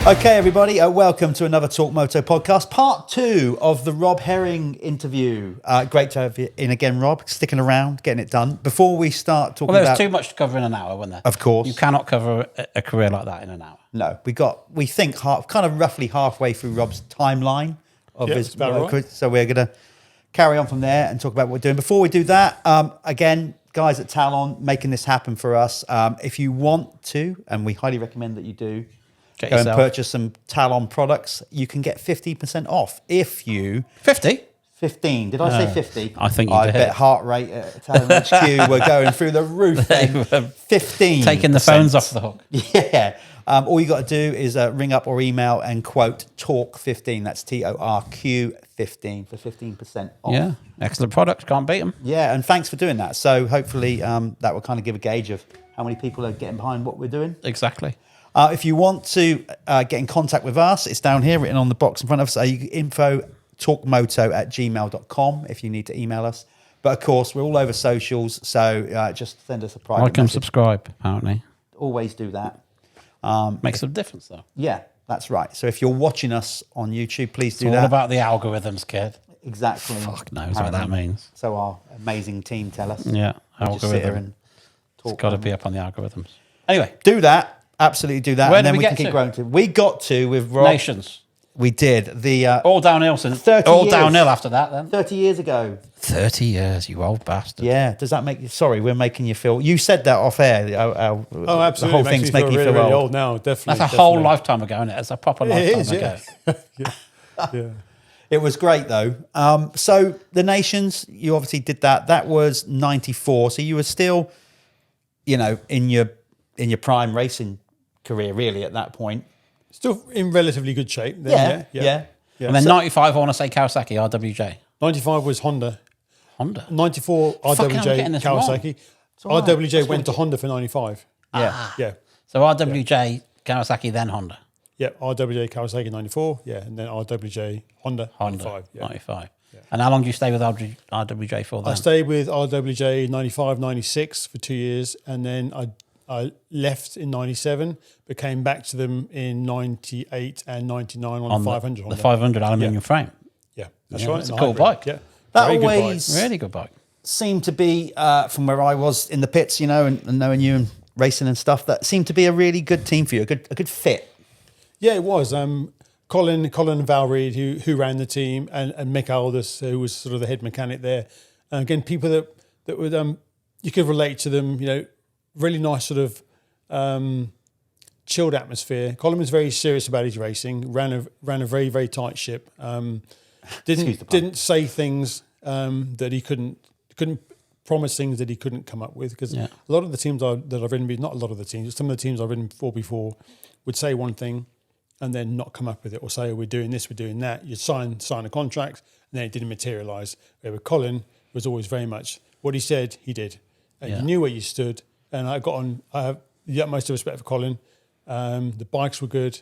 Okay, everybody, welcome to another Torq Moto podcast, part 2 of the Rob Herring interview. Great to have you in again, Rob, sticking around, getting it done. Before we start talking there was too much to cover in an hour, wasn't there? Of course. You cannot cover a career like that in an hour. No, we think kind of roughly halfway through Rob's timeline of his career, so we're going to carry on from there and talk about what we're doing. Before we do that, again, guys at Talon making this happen for us. If you want to, and we highly recommend that you do, go and purchase some Talon products. You can get 15% off if you... 50? 15. Did I say 50? I think you did. I bet heart rate at Talon HQ were going through the roof then. 15. Taking the phones off the hook. Yeah. All you got to do is ring up or email and quote Torq15. That's TORQ 15 for 15% off. Yeah. Excellent products. Can't beat them. Yeah. And thanks for doing that. So hopefully that will kind of give a gauge of how many people are getting behind what we're doing. Exactly. If you want to get in contact with us, it's down here written on the box in front of us. info@torqmoto@gmail.com if you need to email us. But of course, we're all over socials, so just send us a private Like and message. subscribe, apparently. Always do that. Makes a difference, though. Yeah, that's right. So if you're watching us on YouTube, please do It's that. all about the algorithms, kid. Exactly. Fuck knows what that means. So our amazing team tell us. Yeah, We'll just sit here algorithm. and talk. It's got to be up on the algorithms. Anyway. Do that. Absolutely do that. Where and did then we we get can keep to? growing to. We got to with Rob. Nations. We did. The All downhill since 30 all years. downhill after that, then. 30 years ago. 30 years, you old bastard. Yeah. Does that make you... Sorry, we're making you feel... You said that off air. Oh, absolutely. The whole thing's making you feel really old. old now, definitely. That's a whole lifetime ago, isn't it? It's a proper lifetime ago. Yeah. It was great, though. So the Nations, you obviously did that. That was 94. So you were still, in your prime racing career, really, at that point. Still in relatively good shape. Then, Yeah. And then 95, I want to say Kawasaki, RWJ. 95 was Honda. 94 Fucking, I'm RWJ getting this Kawasaki. right. RWJ went to Honda for 95. Yeah. Yeah. So RWJ, Kawasaki, then Honda. Yeah, RWJ Kawasaki 94. Yeah, and then RWJ Honda 95. Yeah. 95. Yeah. And how long did you stay with RWJ for then? I stayed with RWJ 95, 96 for 2 years, and then I left in 97, but came back to them in 98 and 99 on the 500 Honda. The 500 aluminium frame. Yeah, that's right. It's a and cool hybrid. bike. Yeah. That Very good bike. always Really good bike. seemed to be, from where I was in the pits, and knowing you and racing and stuff, that seemed to be a really good team for you, a good fit. Yeah, it was. Colin and Val Reed, who ran the team, and Mick Aldous, who was sort of the head mechanic there. And again, people that would you could relate to them. Really nice sort of chilled atmosphere. Colin was very serious about his racing. Ran a very, very tight ship. Didn't say things that he couldn't promise things that he couldn't come up with, because a lot of the teams that I've ridden, not a lot of the teams, some of the teams I've ridden for before would say one thing and then not come up with it, or say, we're doing this, we're doing that. You'd sign a contract and then it didn't materialise. Where Colin was always very much what he said, he did. And you knew where you stood. And I have the utmost respect for Colin. The bikes were good.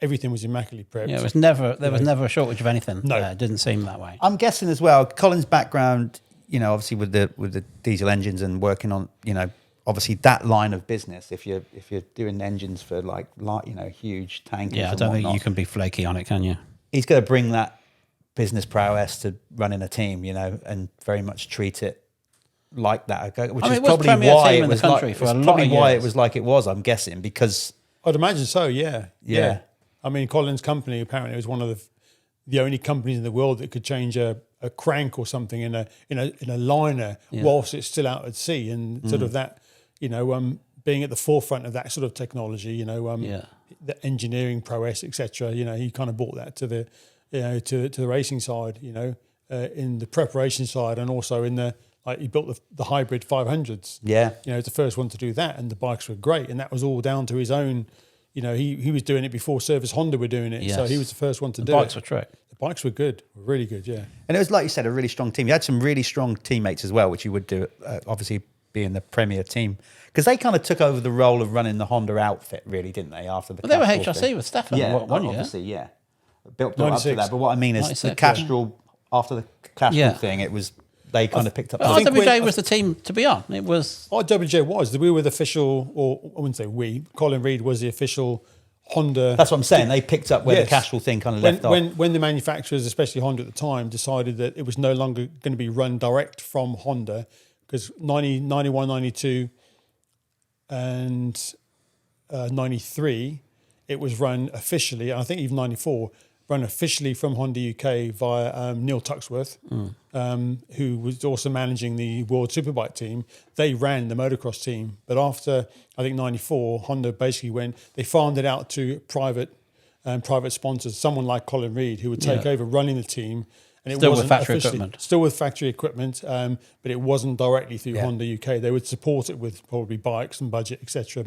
Everything was immaculately prepped. Yeah, there was never a shortage of anything. No. It didn't seem that way. I'm guessing as well, Colin's background, obviously with the diesel engines and working on, obviously that line of business. If you're doing engines for like huge tankers, Yeah, I don't think you can be flaky on it, can you? He's going to bring that business prowess to running a team, and very much treat it like that. Okay? Which is probably why it was like, it was like it was. I'm guessing because I'd imagine so. Yeah. I mean, Colin's company apparently was one of the only companies in the world that could change a crank or something in a liner whilst it's still out at sea, and sort of that, being at the forefront of that sort of technology, the engineering prowess, etc. He kind of brought that to the, to the racing side, in the preparation side, and also in the, like, he built the hybrid 500s. Yeah. The first one to do that, and the bikes were great, and that was all down to his own. He was doing it before Service Honda were doing it, so he was the first one to do it. The bikes were trick. The bikes were good, really good, yeah. And it was, like you said, a really strong team. You had some really strong teammates as well, which you would do, obviously, being the premier team. Because they kind of took over the role of running the Honda outfit, really, didn't they, after the They were Castrol HRC thing. with Stefan one year. Obviously, yeah. Built up to that. But what I mean is 96, the Castrol, after the Castrol thing, it was, they kind of picked up. RWJ was the team to be on. It was... RWJ was. We were the official, or I wouldn't say we, Colin Reed was the official Honda. That's what I'm saying. They picked up where the Castrol thing kind of left off. When the manufacturers, especially Honda at the time, decided that it was no longer going to be run direct from Honda, because 91, 92 and 93, it was run officially, and I think even 94, run officially from Honda UK via Neil Tuxworth, who was also managing the World Superbike team. They ran the motocross team. But after, I think, 94, Honda basically they farmed it out to private sponsors, someone like Colin Reed, who would take over running the team. And it Still wasn't with factory officially- equipment. Still with factory equipment, but it wasn't directly through Honda UK. They would support it with probably bikes and budget, etc.,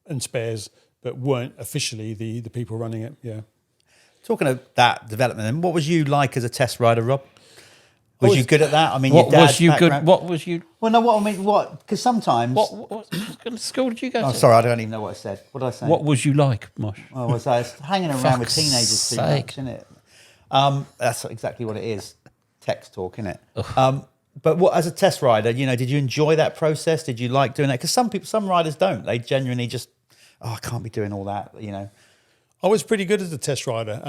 and spares, but weren't officially the people running it. Yeah. Talking of that development, then, what was you like as a test rider, Rob? Was you good at that? I mean, your What dad's was you background- good? What was you? Well, no, what I mean, what? Because sometimes. What kind of school did you go Oh, to? sorry, I don't even know what I said. What did I say? What was you like, Mosh? Oh, was I hanging around with Fuck's teenagers too sake. much, isn't it? That's exactly what it is. Text talk, isn't it? But what, as a test rider, did you enjoy that process? Did you like doing that? Because some riders don't. They genuinely just, I can't be doing all that. I was pretty good as a test rider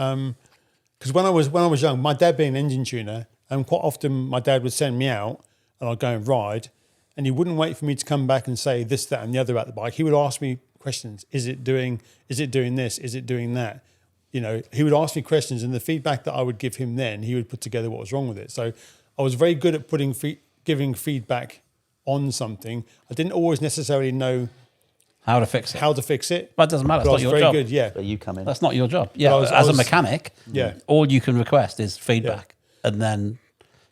because when I was young, my dad being an engine tuner, and quite often my dad would send me out and I'd go and ride, and he wouldn't wait for me to come back and say this, that, and the other about the bike. He would ask me questions: Is it doing this? Is it doing that? He would ask me questions, and the feedback that I would give him, then he would put together what was wrong with it. So I was very good at giving feedback on something. I didn't always necessarily know How to fix it. But it doesn't matter. But I It's was not your very job. good, yeah. But you come in. That's not your job. Yeah, I as a was- mechanic, Yeah. all you can request is feedback. And then,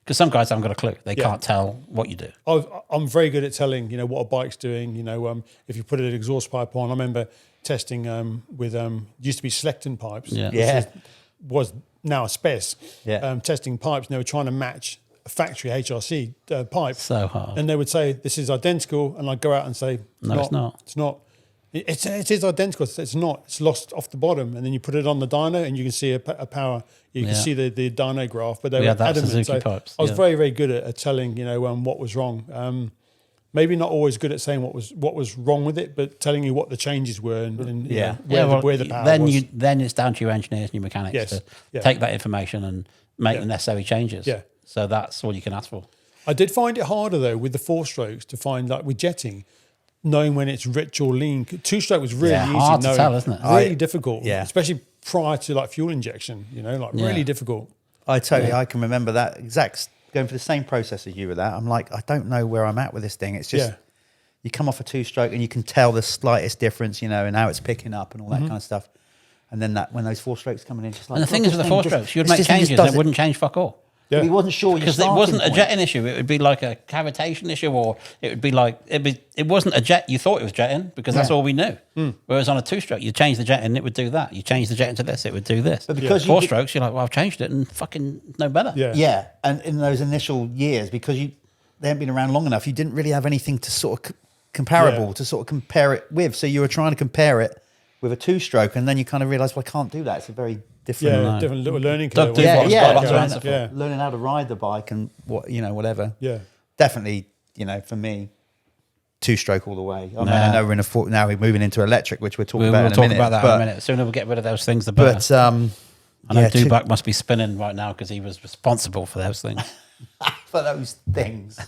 because some guys haven't got a clue. They can't tell what you do. I'm very good at telling, what a bike's doing. If you put an exhaust pipe on, I remember testing with used to be Selectin pipes. Yeah. Yeah. Was now a Spes. Yeah. Testing pipes, and they were trying to match a factory HRC pipe. So hard. And they would say this is identical, and I'd go out and say No, it's not. It's not. It is identical. It's not. It's lost off the bottom, and then you put it on the dyno, and you can see a power. You can see the dyno graph. But they We were had that adamant. Suzuki So pipes, I was yeah. very, very good at telling what was wrong. Maybe not always good at saying what was wrong with it, but telling you what the changes were and where the power then was. Then it's down to your engineers and your mechanics Yes. to take that information and make the necessary changes. Yeah. So that's all you can ask for. I did find it harder though with the 4-strokes to find, like with jetting, knowing when it's rich or lean. 2-stroke was really easy. hard to tell, isn't it? Really difficult. Yeah. Especially prior to like fuel injection. Really difficult. I can remember that exact, going through the same process as you with that. I'm like, I don't know where I'm at with this thing. It's just, you come off a 2-stroke and you can tell the slightest difference, and how it's picking up and all that kind of stuff. And then when those 4-strokes coming in, just like. And the thing is with the 4-strokes, you'd it's make just- it just changes and does it it. wouldn't change fuck all. Yeah. He wasn't sure Because it wasn't a jetting issue. It would be like a cavitation issue, or it would be like it wasn't a jet. You thought it was jetting because that's all we knew. Whereas on a 2-stroke, you change the jetting, it would do that. You change the jetting to this, it would do this. But because 4-strokes, you're like, well, I've changed it and fucking no better. Yeah. Yeah, and in those initial years, because they hadn't been around long enough, you didn't really have anything to sort of comparable to sort of compare it with. So you were trying to compare it with a 2-stroke, and then you kind of realise, well, I can't do that. It's a very different. Different little learning Doug curve. Duval's got lots of Yeah. answer for. Yeah. Learning how to ride the bike and whatever. Yeah. Definitely, for me, 2-stroke all the way. I mean, I know now we're moving into electric, which we'll talk We'll about in a talk minute. about that but, in a minute. The sooner we get rid of those things, the better. But I know Dubac must be spinning right now because he was responsible for those things. for those things.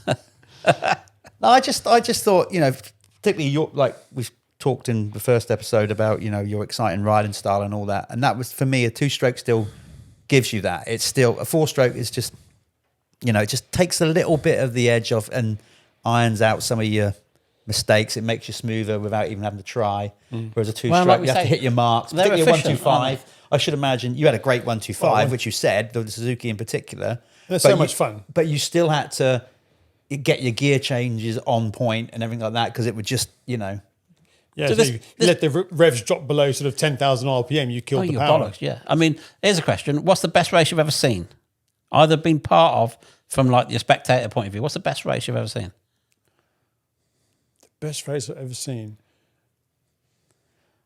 No, I just thought, particularly like we've talked in the first episode about, your exciting riding style and all that. And that was, for me, a 2-stroke still gives you that. It's still, a 4-stroke is just, it just takes a little bit of the edge off and irons out some of your mistakes. It makes you smoother without even having to try. Whereas a 2-stroke, like we you have say, to hit your marks. they're Particularly a efficient, 125. I should imagine you had a great 125, which you said, the Suzuki in particular. That's so much fun. But you still had to get your gear changes on point and everything like that, because it would just, Yeah, So so this- you let the revs drop below sort of 10,000 RPM, you kill the your power. bollocks, yeah. I mean, here's a question. What's the best race you've ever seen? Either been part of from like your spectator point of view. What's the best race you've ever seen? Best race I've ever seen.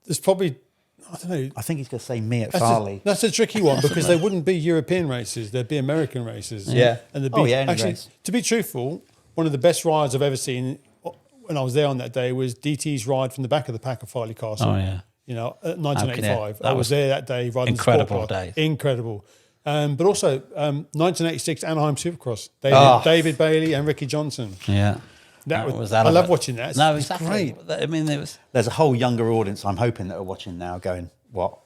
There's probably, I don't know. I think he's going to say me at That's Farleigh. a tricky one because they wouldn't be European races. They'd be American races. Yeah. And they'd be, Any actually, race. to be truthful, one of the best rides I've ever seen when I was there on that day was DT's ride from the back of the pack of Farleigh Castle. Oh, yeah. 1985. I was there that day riding incredible the sport car. days. Incredible. But also 1986 Anaheim Supercross. David Bailey and Ricky Johnson. Yeah. I love watching that. No, it's exactly. great. I mean, There's a whole younger audience, I'm hoping, that are watching now going, what?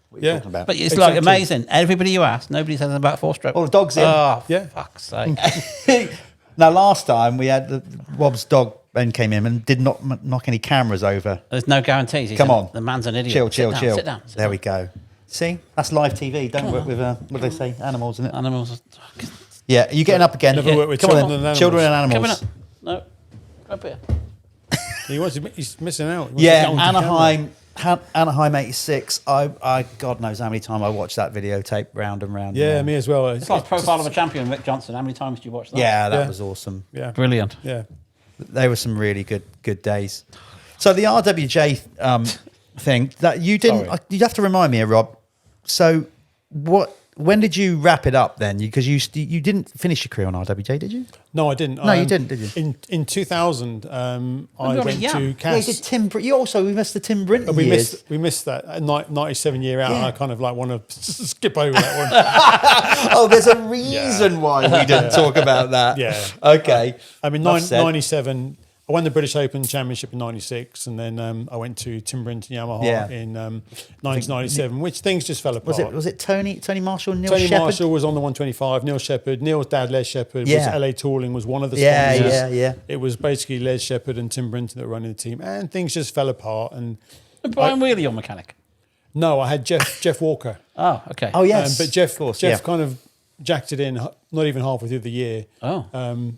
What are you talking about? But it's like amazing. Everybody you ask, nobody says about 4-stroke. Oh, the dog's in. Oh, Yeah. fuck's sake. Now, last time we had Rob's dog, Ben, came in and did not knock any cameras over. There's no guarantees. Come on. The man's an idiot. Chill. Sit down. There we go. See? That's live TV. Don't work with, what do they say? Animals, isn't it? Animals. Yeah, are you getting up again? Never work with Come children on, and animals. Children and Coming animals. up. No. Come up here. He's missing out. Yeah, Anaheim 86. I God knows how many times I watched that videotape round and round. Yeah, me as well. It's like Profile of a Champion, Rick Johnson. How many times did you watch that? Yeah, that was awesome. Yeah. Brilliant. Yeah. They were some really good days. So the RWJ thing that you didn't, you have to remind me, Rob. So when did you wrap it up then? Because you didn't finish your career on RWJ, did you? No, I didn't. No, you didn't, did you? In 2000, I went to Yeah, you Cass. did Tim. We missed the Tim Brinton years. We missed that 97 year out. Yeah. And I kind of like want to skip over that one. Oh, there's a reason why we didn't talk about that. Yeah. Okay. I mean, 97. I won the British Open Championship in 96, and then I went to Tim Brinton Yamaha in 1997, which things just fell apart. Was it Tony Marshall, Neil Tony Shepherd? Marshall was on the 125, Neil Shepherd. Neil's dad, Les Shepherd, was LA Tooling, was one of the sponsors. Yeah. It was basically Les Shepherd and Tim Brinton that were running the team, and things just fell apart. And Brian Wheeler, your mechanic? No, I had Jeff Walker. Oh, okay. Oh, yes. But Jeff kind of jacked it in, not even halfway through the year. Oh.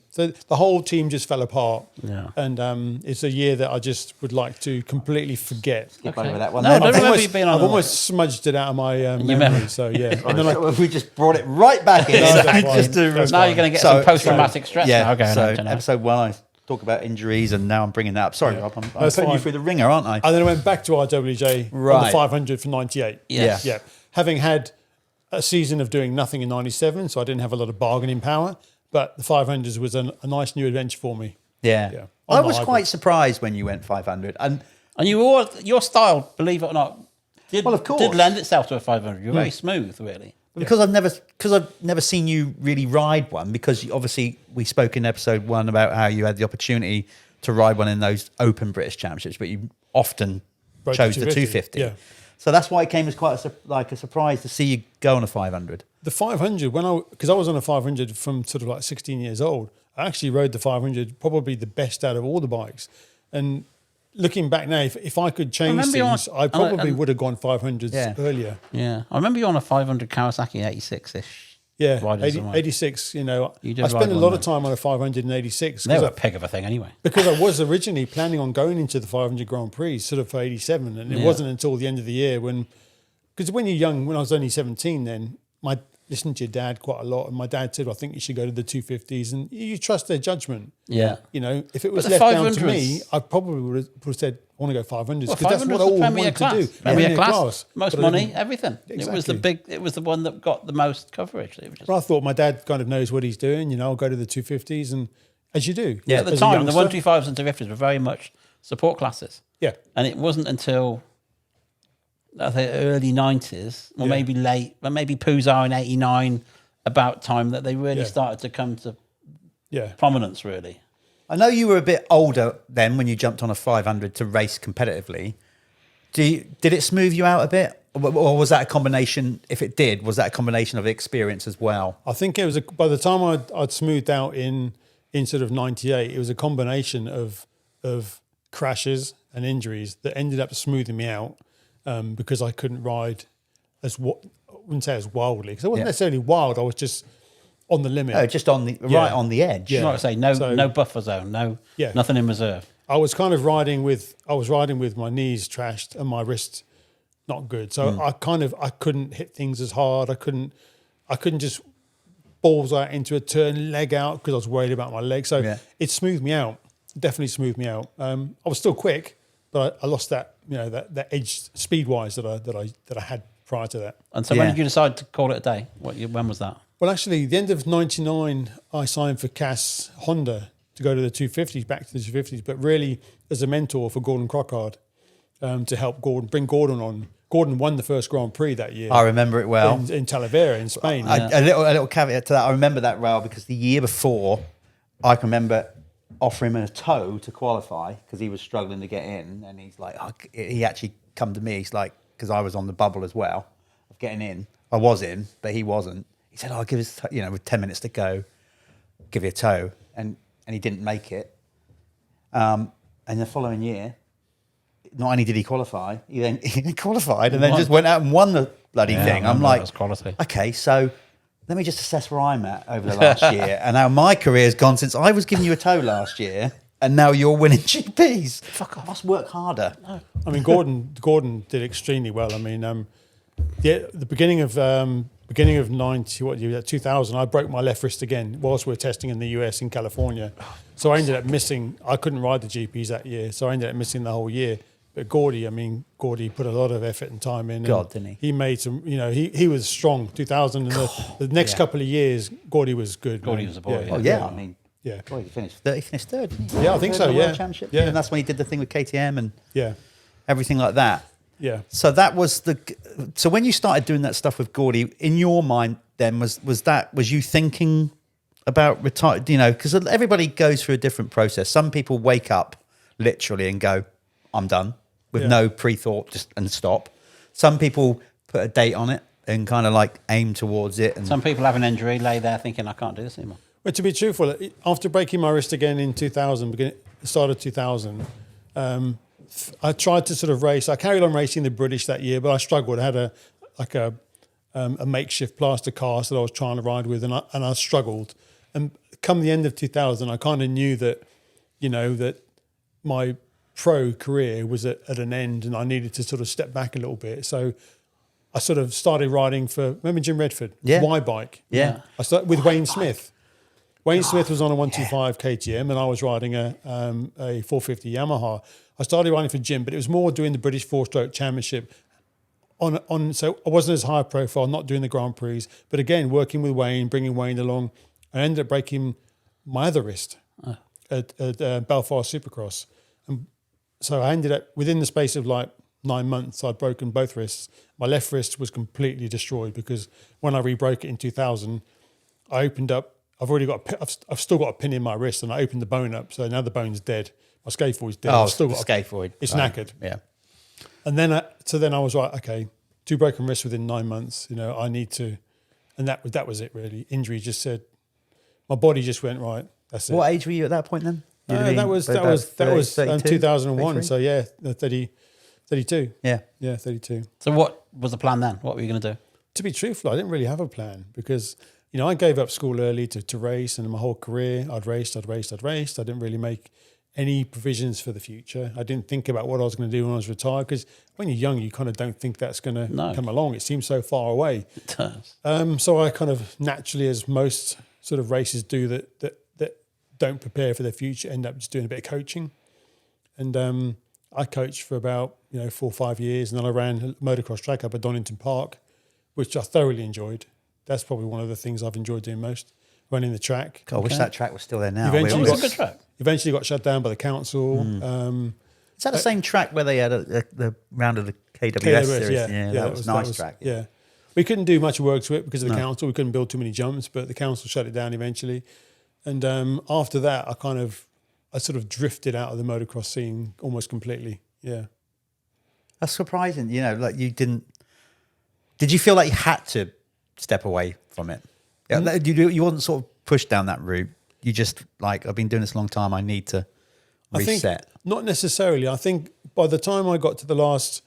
So the whole team just fell apart. Yeah. And it's a year that I just would like to completely forget. Skip over that one. No, I don't remember you being on. I've almost smudged it out of my memory. So, yeah. And then we just brought it right back in. Now you're going to get some post-traumatic stress now going on. Episode 1, I talk about injuries, and now I'm bringing that up. Sorry, Rob, I'm putting you through the ringer, aren't I? And then I went back to RWJ on the 500 for 98. Yes. Yeah. Having had a season of doing nothing in 97, so I didn't have a lot of bargaining power, but the 500s was a nice new adventure for me. Yeah. I was quite surprised when you went 500. And your style, believe it or not, did lend itself to a 500. You're very smooth, really. Because I've never seen you really ride one, because obviously we spoke in episode 1 about how you had the opportunity to ride one in those open British Championships, but you often chose the 250. Yeah. So that's why it came as quite a surprise to see you go on a 500. The 500, because I was on a 500 from sort of like 16 years old, I actually rode the 500 probably the best out of all the bikes. And looking back now, if I could change things, I probably would have gone 500s earlier. Yeah. I remember you on a 500 Kawasaki 86-ish. Yeah, 86, I spent a lot of time on a 500 in 86. They were a pig of a thing anyway. Because I was originally planning on going into the 500 Grand Prix sort of for 87. And it wasn't until the end of the year because when you're young, when I was only 17 then, I listened to your dad quite a lot. And my dad said, I think you should go to the 250s. And you trust their judgment. Yeah. If it was left down to me, I probably would have said, I want to go 500s. Because that's what I always wanted to do. Premier class. Most money, everything. Exactly. It was the one that got the most coverage. But I thought my dad kind of knows what he's doing. I'll go to the 250s, and as you do. Yeah, at the time, the 125s and 250s were very much support classes. Yeah. And it wasn't until I think early 90s, or maybe late, but maybe Pouzar in 89, about time that they really started to come to prominence, really. I know you were a bit older then when you jumped on a 500 to race competitively. Did it smooth you out a bit? Or was that a combination, if it did, was that a combination of experience as well? I think it was, by the time I'd smoothed out in sort of 98, it was a combination of crashes and injuries that ended up smoothing me out because I couldn't ride I wouldn't say as wildly, because I wasn't necessarily wild, I was just on the limit. Oh, just on the right on the edge. Yeah. Like I say, no buffer zone, nothing in reserve. I was kind of riding with my knees trashed and my wrist not good. So I couldn't hit things as hard. I couldn't just balls out into a turn, leg out, because I was worried about my leg. So it smoothed me out. Definitely smoothed me out. I was still quick, but I lost that that edge speed wise that I had prior to that. And so when did you decide to call it a day? When was that? Well, actually, the end of 99, I signed for Cass Honda to go to the 250s, back to the 250s, but really as a mentor for Gordon Crockard. to help bring Gordon on. Gordon won the first Grand Prix that year. I remember it well. In Talavera in Spain. A little caveat to that. I remember that rail because the year before, I can remember offering him a tow to qualify because he was struggling to get in, and he's like, he actually come to me. He's like, because I was on the bubble as well of getting in. I was in, but he wasn't. He said, "I'll give us, with 10 minutes to go, give you a tow," and he didn't make it. And the following year, not only did he qualify, he qualified and then just went out and won the bloody thing. I'm like, okay, so let me just assess where I'm at over the last year. And how my career's gone since I was giving you a tow last year and now you're winning GPs. Fuck off, I must work harder. No. I mean, Gordon did extremely well. I mean, the beginning of 2000, I broke my left wrist again whilst we were testing in the US in California. So I ended up missing, I couldn't ride the GPs that year. So I ended up missing the whole year. But Gordy put a lot of effort and time in. Didn't he? He made some, he was strong. 2000 and the next couple of years, Gordy was good. Gordy was a boy. I mean, yeah. Boy, he finished third, didn't he? Yeah, I think so, World yeah. Championship. Yeah. And that's when he did the thing with KTM and everything like that. Yeah. So that was so when you started doing that stuff with Gordy, in your mind then, was you thinking about retire, because everybody goes through a different process. Some people wake up literally and go, I'm done. With no pre-thought, and stop. Some people put a date on it and kind of like aim towards it. And some people have an injury, lay there thinking, I can't do this anymore. But to be truthful, after breaking my wrist again in 2000, start of 2000, I tried to sort of race. I carried on racing the British that year, but I struggled. I had a makeshift plaster cast that I was trying to ride with, and I struggled. And come the end of 2000, I kind of knew that, that my pro career was at an end and I needed to sort of step back a little bit. So I sort of started riding remember Jim Redford? Yeah. Y Bike. Yeah. I started with Wayne Smith. Wayne Smith was on a 125 KTM and I was riding a 450 Yamaha. I started riding for Jim, but it was more doing the British 4-stroke championship so I wasn't as high profile, not doing the Grand Prix, but again, working with Wayne, bringing Wayne along. I ended up breaking my other wrist at Belfast Supercross. So I ended up, within the space of like 9 months, I'd broken both wrists. My left wrist was completely destroyed because when I rebroke it in 2000, I opened up, I've still got a pin in my wrist and I opened the bone up. So now the bone's dead. My scaphoid's dead. Oh, scaphoid. It's knackered. Yeah. And then I was like, okay, 2 broken wrists within 9 months, I need to, and that was it really. Injury just said, my body just went, right, that's it. What age were you at that point then? That was 2001. 33? So yeah, 32. Yeah. Yeah, 32. So what was the plan then? What were you going to do? To be truthful, I didn't really have a plan because, I gave up school early to race, and my whole career I'd raced. I didn't really make any provisions for the future. I didn't think about what I was going to do when I was retired because when you're young, you kind of don't think that's going to come along. It seems so far away. It does. So I kind of naturally, as most sort of races do that don't prepare for their future, end up just doing a bit of coaching. And I coached for about 4 or 5 years, and then I ran a motocross track up at Donington Park, which I thoroughly enjoyed. That's probably one of the things I've enjoyed doing most, running the track. God, I wish that track was still there now. Eventually It was a good track. Eventually got shut down by the council. Is that the same track where they had the round of the KWS series? Yeah, that was a nice track. Yeah. We couldn't do much work to it because of the council. We couldn't build too many jumps, but the council shut it down eventually. And after that, I sort of drifted out of the motocross scene almost completely. Yeah. That's surprising. Like you didn't. Did you feel like you had to step away from it? Yeah, you wasn't sort of pushed down that route. You just like, I've been doing this a long time. I need to reset. I think not necessarily. I think by the time I got to the last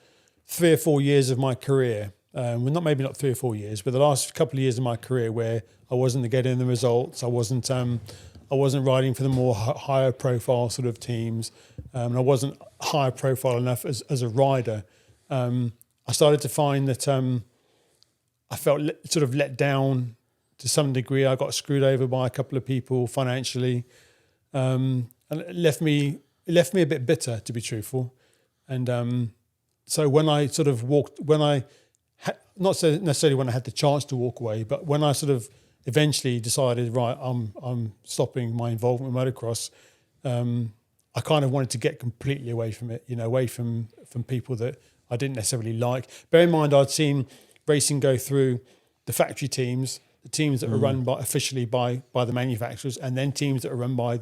3 or 4 years of my career, maybe not 3 or 4 years, but the last couple of years of my career where I wasn't getting the results, I wasn't riding for the more higher profile sort of teams, and I wasn't higher profile enough as a rider. I started to find that I felt sort of let down to some degree. I got screwed over by a couple of people financially, and it left me a bit bitter, to be truthful. And so when I sort of not necessarily when I had the chance to walk away, but when I sort of eventually decided, right, I'm stopping my involvement with motocross, I kind of wanted to get completely away from it, away from people that I didn't necessarily like. Bear in mind, I'd seen racing go through the factory teams, the teams that are run officially by the manufacturers, and then teams that are run by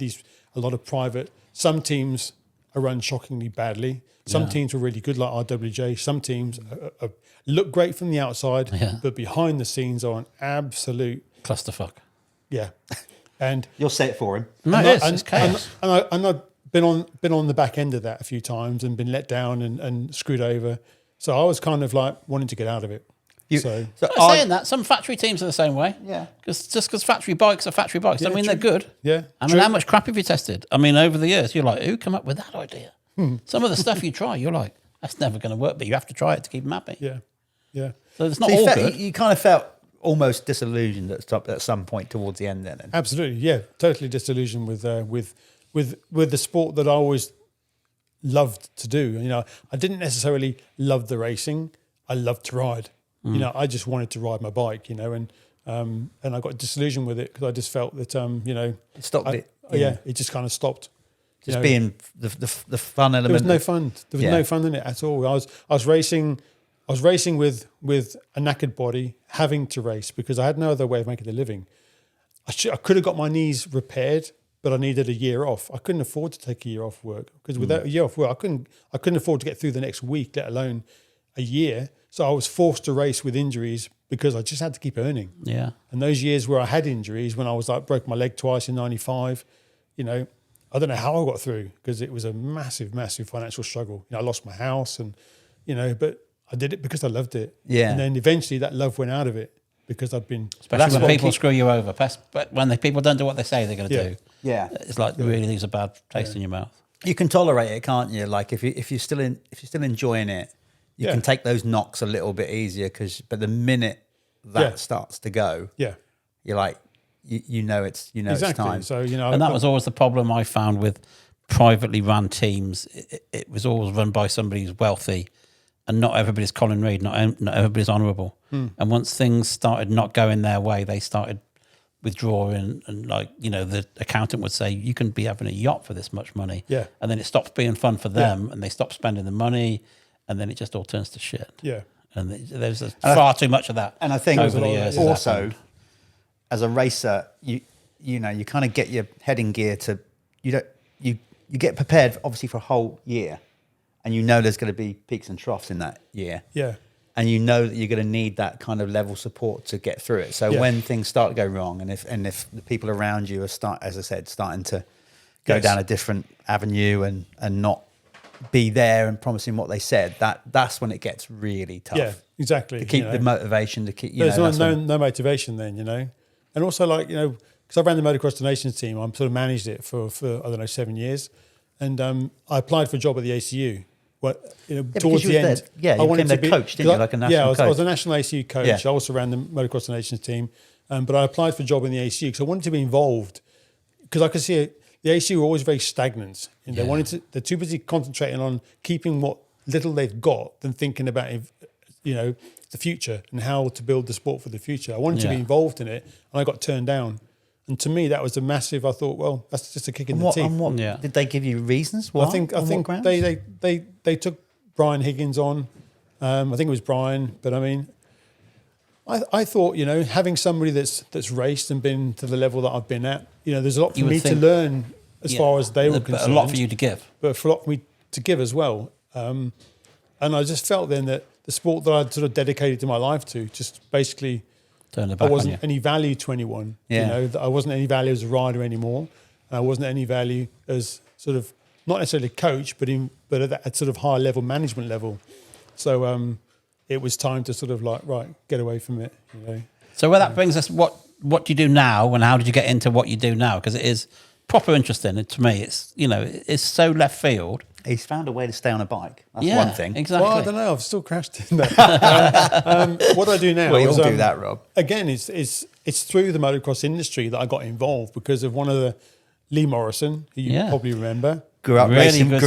a lot of private. Some teams are run shockingly badly. Some teams were really good, like RWJ. Some teams look great from the outside, but behind the scenes are an absolute clusterfuck. Yeah, and you'll say it for him. No, it's chaos. And I've been on the back end of that a few times and been let down and screwed over. So I was kind of like wanting to get out of it. Saying that, some factory teams are the same way. Yeah. Because factory bikes are factory bikes. I mean, they're good. Yeah. I mean, how much crap have you tested? I mean, over the years, you're like, who come up with that idea? Some of the stuff you try, you're like, that's never going to work, but you have to try it to keep them happy. Yeah. Yeah. So it's not all good. You kind of felt almost disillusioned at some point towards the end then. Absolutely. Yeah. Totally disillusioned with the sport that I always loved to do. I didn't necessarily love the racing. I loved to ride. I just wanted to ride my bike, and I got disillusioned with it because I just felt that, it stopped it. Yeah, it just kind of stopped. Just being the fun element. There was no fun. There was no fun in it at all. I was racing with a knackered body, having to race because I had no other way of making a living. I could have got my knees repaired, but I needed a year off. I couldn't afford to take a year off work because without a year off work, I couldn't afford to get through the next week, let alone a year. So I was forced to race with injuries because I just had to keep earning. Yeah. And those years where I had injuries, when I was like broke my leg twice in '95, I don't know how I got through because it was a massive, massive financial struggle. I lost my house and, but I did it because I loved it. Yeah. And then eventually that love went out of it because I'd been... Especially when people screw you over. But when the people don't do what they say they're going to do. Yeah. It's like really leaves a bad taste in your mouth. You can tolerate it, can't you? Like if you're still enjoying it, you can take those knocks a little bit easier but the minute that starts to go, you're like, you know it's time. So and that was always the problem I found with privately run teams. It was always run by somebody who's wealthy, and not everybody's Colin Reid, not everybody's honourable. And once things started not going their way, they started withdrawing, and the accountant would say, "You can be having a yacht for this much money," and then it stops being fun for them, and they stop spending the money, and then it just all turns to shit. Yeah, and there's far too much of that. And I think over the years also, as a racer, you kind of get your head in gear to you get prepared obviously for a whole year, and there's going to be peaks and troughs in that year. Yeah, and that you're going to need that kind of level support to get through it. So when things start to go wrong, and if the people around you are starting to go down a different avenue and not be there and promising what they said, that's when it gets really tough. Yeah, exactly. To keep the motivation, to keep there's no motivation then, and also because I ran the Motocross Nations team, I sort of managed it for I don't know 7 years, and I applied for a job at the ACU. Towards the end, I wanted to be coach, didn't you? Like a national coach. I was a national ACU coach. Yeah. I also ran the Motocross Nations team, but I applied for a job in the ACU because I wanted to be involved. Because I could see the ACU were always very stagnant, and they're too busy concentrating on keeping what little they've got than thinking about the future and how to build the sport for the future. I wanted to be involved in it, and I got turned down. And to me, that was a massive. I thought, well, that's just a kick in the teeth. And what did they give you reasons? Why? I think they took Brian Higgins on. I think it was Brian, but I mean, I thought having somebody that's raced and been to the level that I've been at, there's a lot for me to learn as far as they were concerned. A lot for you to give, but for a lot for me to give as well. And I just felt then that the sport that I'd sort of dedicated to my life to just basically. I wasn't any value to anyone. I wasn't any value as a rider anymore. And I wasn't any value as sort of not necessarily coach, but at that sort of higher level management level. So it was time to sort of get away from it. So where that brings us, what do you do now, and how did you get into what you do now? Because it is proper interesting. And to me, it's so left field. He's found a way to stay on a bike. That's one thing. Exactly. Well, I don't know. I've still crashed in that. What I do now we all do that, Rob. Again, it's through the motocross industry that I got involved because of one of the Lee Morrison, who you probably remember. Grew up racing with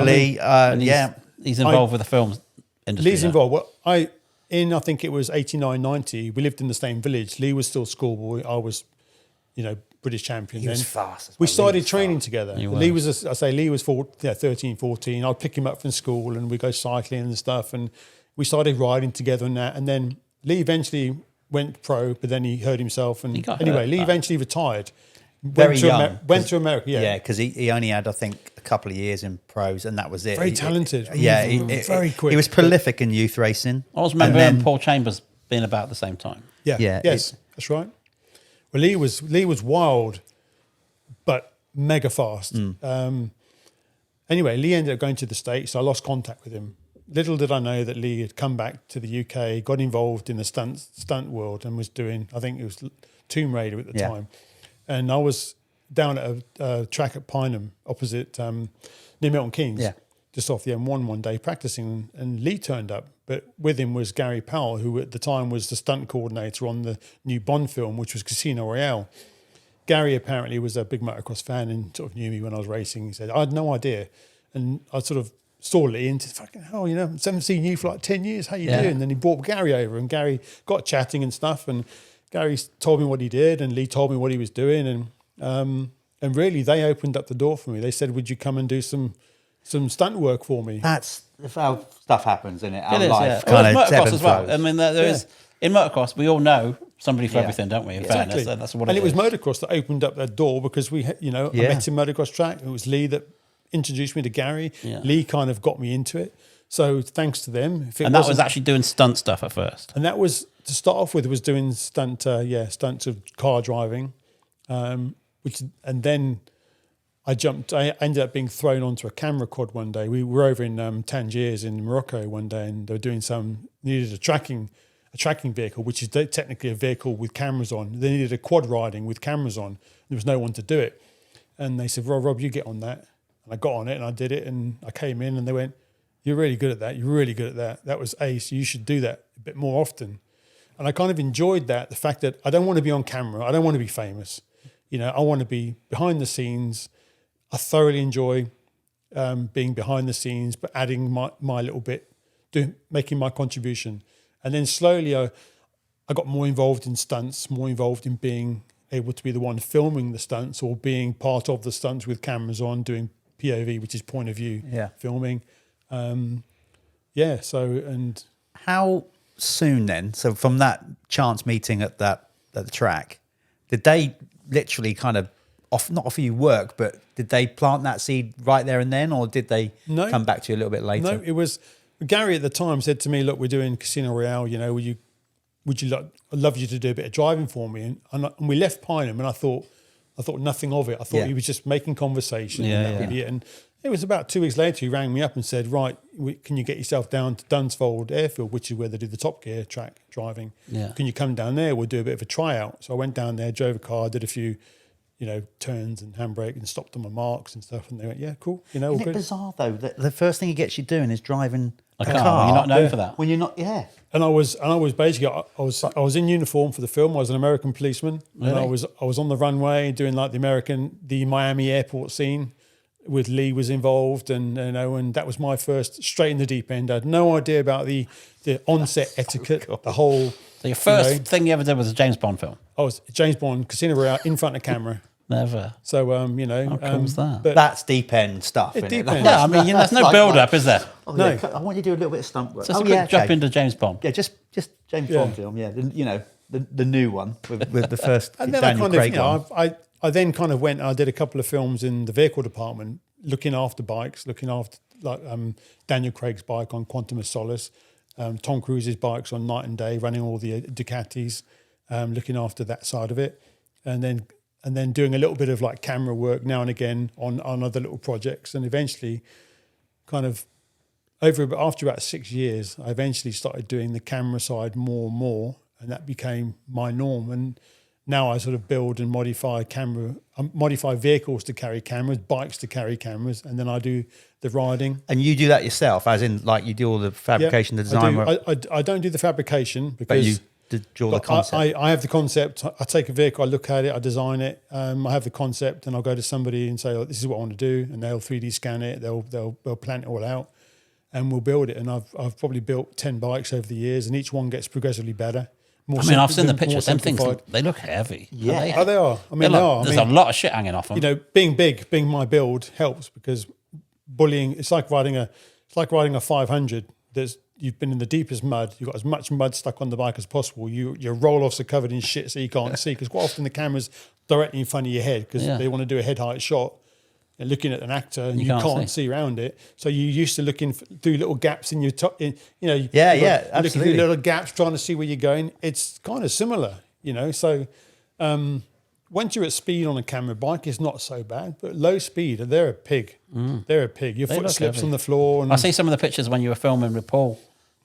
Lee. He's involved with the film industry. Lee's involved. Well, I think it was 89, 90. We lived in the same village. Lee was still schoolboy. I was, British champion. He then was fast. We started training together. Lee was 13, 14. I'd pick him up from school and we'd go cycling and stuff. And we started riding together and that. And then Lee eventually went pro, but then he hurt himself. And anyway, Lee eventually retired. Very young. Went to America, yeah. Yeah, because he only had, I think, a couple of years in pros, and that was it. Very talented. Very quick. He was prolific in youth racing. I always remember Paul Chambers being about the same time. Yeah. Yes, that's right. Well, Lee was wild, but mega fast. Anyway, Lee ended up going to the States. I lost contact with him. Little did I know that Lee had come back to the UK, got involved in the stunt world, and was doing, I think it was Tomb Raider at the time. And I was down at a track at Pineham, opposite near Milton Keynes, just off the M1 one day practicing. And Lee turned up, but with him was Gary Powell, who at the time was the stunt coordinator on the new Bond film, which was Casino Royale. Gary apparently was a big motocross fan and sort of knew me when I was racing. He said, I had no idea. And I sort of saw Lee and said, fucking hell, I haven't seen you for like 10 years. How you doing? And then he brought Gary over and Gary got chatting and stuff. And Gary told me what he did and Lee told me what he was doing. And really they opened up the door for me. They said, would you come and do some stunt work for me? That's how stuff happens, isn't it? It is, yeah. Motocross as well. I mean, there is, in motocross, we all know somebody for everything, don't we? In fairness, that's what and it was motocross that opened up that door because I met him motocross track. It was Lee that introduced me to Gary. Yeah. Lee kind of got me into it. So thanks to them. And that was actually doing stunt stuff at first. And that was, to start off with, was doing stunts of car driving, and then I ended up being thrown onto a camera quad one day. We were over in Tangiers in Morocco one day, and they were doing needed a tracking vehicle, which is technically a vehicle with cameras on. They needed a quad riding with cameras on. There was no one to do it. And they said, Rob, you get on that. And I got on it and I did it, and I came in and they went, you're really good at that. You're really good at that. That was ace. You should do that a bit more often. And I kind of enjoyed that, the fact that I don't want to be on camera. I don't want to be famous. I want to be behind the scenes. I thoroughly enjoy being behind the scenes, but adding my little bit, making my contribution. And then slowly I got more involved in stunts, more involved in being able to be the one filming the stunts or being part of the stunts with cameras on, doing POV, which is point of view filming. How soon then? So from that chance meeting at the track, did they literally kind of not offer you work, but did they plant that seed right there and then, or did they come back to you a little bit later? No, it was Gary at the time said to me, "Look, we're doing Casino Royale. Would you like? I'd love you to do a bit of driving for me." And we left Pineham, and I thought nothing of it. I thought he was just making conversation. And it was about 2 weeks later, he rang me up and said, right, can you get yourself down to Dunsfold Airfield, which is where they do the Top Gear track driving. Yeah. Can you come down there? We'll do a bit of a tryout. So I went down there, drove a car, did a few, turns and handbrake and stopped on my marks and stuff. And they went, yeah, cool. Isn't it bizarre though, that the first thing he gets you doing is driving a car. You're not known for that. When you're not, And I was basically, I was in uniform for the film. I was an American policeman. Really? And I was on the runway doing like the Miami airport scene with Lee was involved, and that was my first straight in the deep end. I had no idea about the on-set etiquette, cool. the whole. So your first thing you ever did was a James Bond film? I was James Bond, Casino Royale, in front of camera. Never. So How comes that? But that's deep end stuff. It's deep end. Yeah, I mean, there's no build-up, is there? No. I want you to do a little bit of stunt work. So it's a quick jump into James Bond. Yeah, just James Bond film. Yeah, the new one with the first and then Daniel Craig on. I then kind of went and I did a couple of films in the vehicle department, looking after bikes, looking after Daniel Craig's bike on Quantum of Solace, Tom Cruise's bikes on Night and Day, running all the Ducatis, looking after that side of it, and then doing a little bit of like camera work now and again on other little projects, and eventually, kind of after about 6 years, I eventually started doing the camera side more and more, and that became my norm. And now I sort of build and modify vehicles to carry cameras, bikes to carry cameras, and then I do the riding. And you do that yourself, as in like you do all the fabrication, the design work? I don't do the fabrication because... But you draw the concept. I have the concept. I take a vehicle, I look at it, I design it. I have the concept, and I'll go to somebody and say, "Oh, this is what I want to do," and they'll 3D scan it. They'll plan it all out, and we'll build it. And I've probably built 10 bikes over the years, and each one gets progressively better. more. I mean, I've seen the more pictures. Them things, simplified. they look heavy. Yeah. Oh, they are. I mean, they are. There's a lot of shit hanging off them. You know, being big, being my build helps because bullying. It's like riding a 500. You've been in the deepest mud. You've got as much mud stuck on the bike as possible. Your roll-offs are covered in shit, so you can't see. Because quite often the camera's directly in front of your head because they want to do a head-height shot. And looking at an actor, and you can't see around it. So you're used to looking through little gaps in your top. You're looking through little gaps, trying to see where you're going. It's kind of similar, you know. So once you're at speed on a camera bike, it's not so bad. But low speed, they're a pig. They're a pig. Your foot slips on the floor. And I see some of the pictures when you were filming with Paul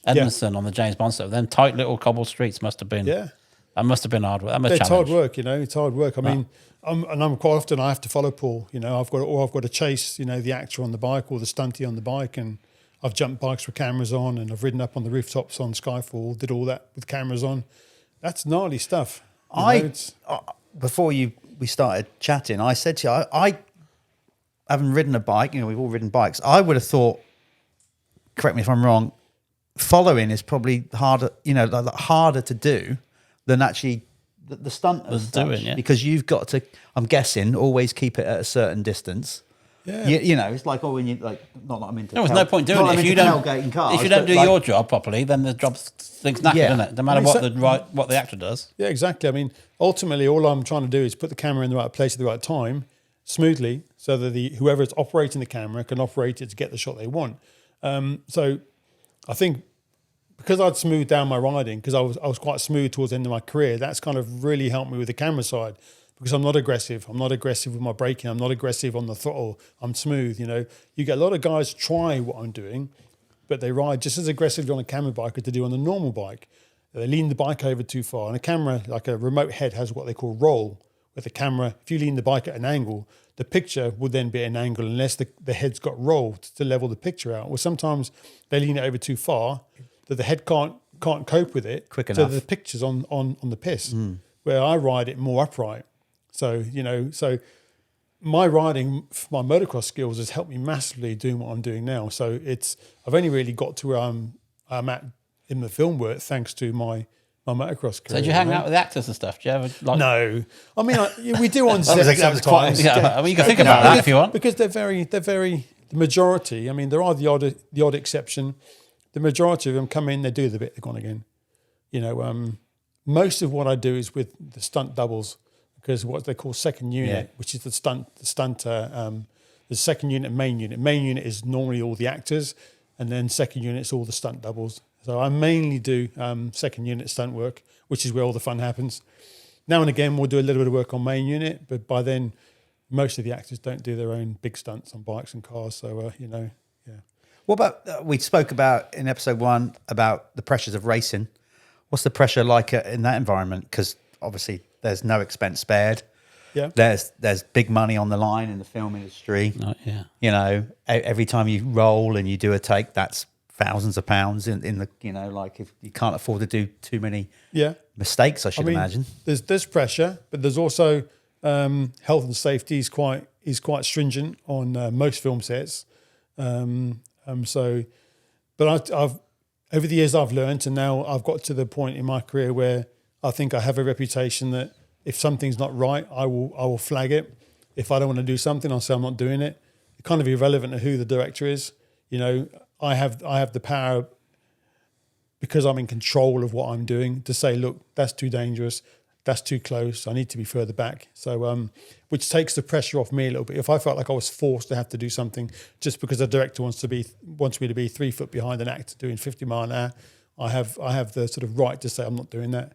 Edmondson on the James Bond stuff. Them tight little cobble streets must have been. Yeah. That must have been hard work. It's hard work, you know. It's hard work. I mean, I'm quite often I have to follow Paul. You know, I've got to chase, you know, the actor on the bike or the stunty on the bike, and I've jumped bikes with cameras on, and I've ridden up on the rooftops on Skyfall. Did all that with cameras on. That's gnarly stuff. Before we started chatting, I said to you, I haven't ridden a bike. You know, we've all ridden bikes. I would have thought, correct me if I'm wrong, following is probably harder. You know, harder to do than actually the stunt as such, because you've got to, I'm guessing, always keep it at a certain distance. Yeah, you know, it's like when you like. Not that I'm into. There's no point doing it if you don't. Cars, if you don't do your job properly, then the job's thing's knackered, isn't it? No matter what the actor does. Yeah, exactly. I mean, ultimately, all I'm trying to do is put the camera in the right place at the right time, smoothly, so that whoever is operating the camera can operate it to get the shot they want. So, I think, because I'd smoothed down my riding, because I was quite smooth towards the end of my career, that's kind of really helped me with the camera side, because I'm not aggressive. I'm not aggressive with my braking. I'm not aggressive on the throttle. I'm smooth, you know. You get a lot of guys try what I'm doing, but they ride just as aggressively on a camera bike as they do on a normal bike. They lean the bike over too far. And a camera, like a remote head, has what they call roll. With the camera, if you lean the bike at an angle, the picture would then be at an angle unless the head's got rolled to level the picture out. Or sometimes they lean it over too far that the head can't cope with it quick enough. So the picture's on the piss. Where I ride it more upright. So, you know, my riding, my motocross skills has helped me massively doing what I'm doing now. So I've only really got to where I'm at in the film work thanks to my motocross career. So do you hang out with the actors and stuff? Do you ever No. I mean, we do on set sometimes. I mean, you can think about that if you want. Because they're very, the majority, I mean, there are the odd exception. The majority of them come in, they do the bit, they're gone again. You know, most of what I do is with the stunt doubles, because what they call second unit, which is the stunter, the second unit, main unit. Main unit is normally all the actors, and then second unit is all the stunt doubles. So I mainly do second unit stunt work, which is where all the fun happens. Now and again, we'll do a little bit of work on main unit, but by then, most of the actors don't do their own big stunts on bikes and cars. So, you know, yeah. What about, we spoke about in episode 1 about the pressures of racing. What's the pressure like in that environment? Because obviously there's no expense spared. Yeah. There's big money on the line in the film industry. You know, every time you roll and you do a take, that's thousands of pounds in the, you know, like if you can't afford to do too many mistakes, I should imagine. There's pressure, but there's also health and safety is quite stringent on most film sets. But I've over the years I've learned, and now I've got to the point in my career where I think I have a reputation that if something's not right, I will flag it. If I don't want to do something, I'll say I'm not doing it. It's kind of irrelevant to who the director is. You know, I have the power, because I'm in control of what I'm doing, to say, look, that's too dangerous, that's too close, I need to be further back. So, which takes the pressure off me a little bit. If I felt like I was forced to have to do something just because the director wants me to be 3 foot behind an actor doing 50 mile an hour, I have the sort of right to say I'm not doing that.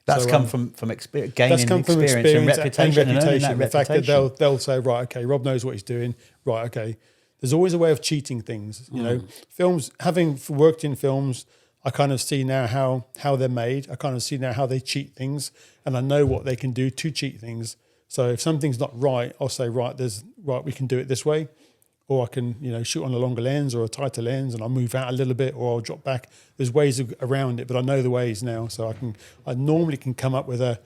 That's come from experience, gaining experience and reputation. The fact that they'll say, right, okay, Rob knows what he's doing. Right, okay. There's always a way of cheating things. You know, films, having worked in films, I kind of see now how they're made. I kind of see now how they cheat things, and I know what they can do to cheat things. So if something's not right, I'll say, right, we can do it this way. Or I can, you know, shoot on a longer lens or a tighter lens, and I'll move out a little bit, or I'll drop back. There's ways around it, but I know the ways now, so I normally can come up with a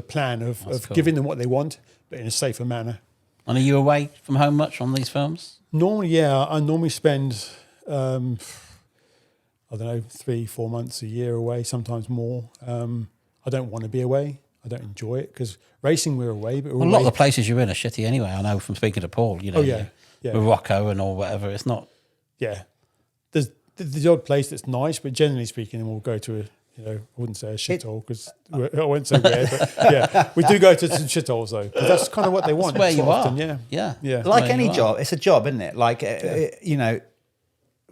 plan of cool. Giving them what they want, but in a safer manner. And are you away from home much on these films? Normally, yeah. I normally spend, I don't know, 3-4 months a year away, sometimes more. I don't want to be away. I don't enjoy it because racing we're away, but a lot of the places you're in are shitty anyway. I know from speaking to Paul. You know, Morocco and all whatever. It's not. Yeah, there's the odd place that's nice, but generally speaking, we'll go to I wouldn't say a shithole because I won't say where, but yeah, we do go to some shitholes though. Because that's kind of what they want. That's where you often, are. Yeah. Like any job, it's a job, isn't it? Like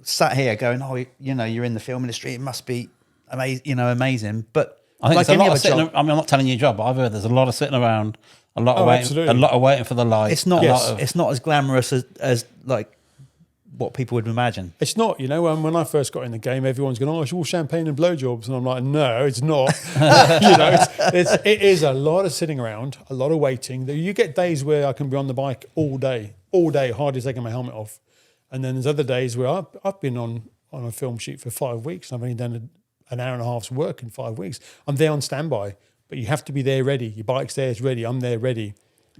sat here going, oh, you're in the film industry. It must be amazing, but. I think like there's a lot of sitting. I'm not telling you a job, but I've heard there's a lot of sitting around, a lot of waiting for the light. It's not. It's not as glamorous as like what people would imagine. It's not. When I first got in the game, everyone's going, "Oh, it's all champagne and blowjobs," and I'm like, "No, it's not." It is a lot of sitting around, a lot of waiting. You get days where I can be on the bike all day, hardly taking my helmet off, and then there's other days where I've been on a film shoot for 5 weeks. And I've only done an hour and a half's work in 5 weeks. I'm there on standby, but you have to be there ready. Your bike's there, it's ready. I'm there ready.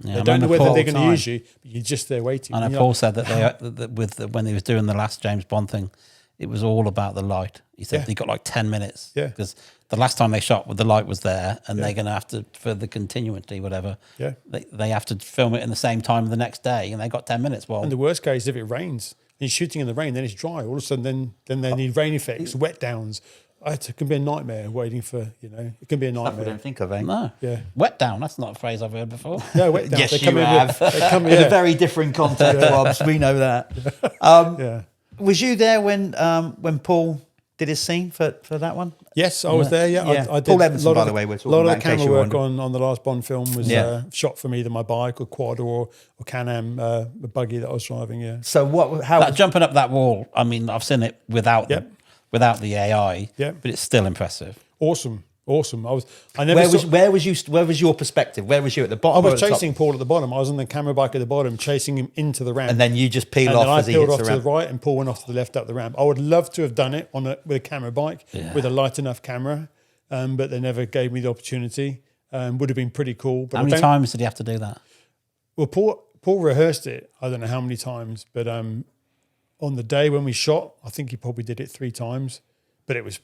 I don't know whether they're going to use you, but you're just there waiting. I know Paul said that when he was doing the last James Bond thing, it was all about the light. He said he got like 10 minutes. Yeah. Because the last time they shot, the light was there, and they're going to have to, for the continuity, whatever, they have to film it in the same time the next day, and they got 10 minutes. Well, and the worst case, if it rains, and you're shooting in the rain, then it's dry. All of a sudden, then they need rain effects, wet downs. It can be a nightmare waiting for, it can be a nightmare. I don't think of it. No. Yeah. Wet down, that's not a phrase I've heard before. No, wet down. Yes, you have. In a very different context, Robs. We know that. Was you there when Paul did his scene for that one? Yes, I was there, I did. Paul Evanson, by the way, we're talking about. A lot of the camera work on the last Bond film was shot from either my bike or quad or Can-Am, the buggy that I was driving, So how... jumping up that wall, I mean, I've seen it without the AI, but it's still impressive. Awesome. Where was your perspective? Where was you at the bottom? I was chasing Paul at the bottom. I was on the camera bike at the bottom, chasing him into the ramp. And then you just peel off as he hits the ramp. I peeled off to the right and Paul went off to the left up the ramp. I would love to have done it with a camera bike, with a light enough camera, but they never gave me the opportunity. Would have been pretty cool. But how many times did he have to do that? Well, Paul rehearsed it. I don't know how many times, but on the day when we shot, I think he probably did it 3 times. But it was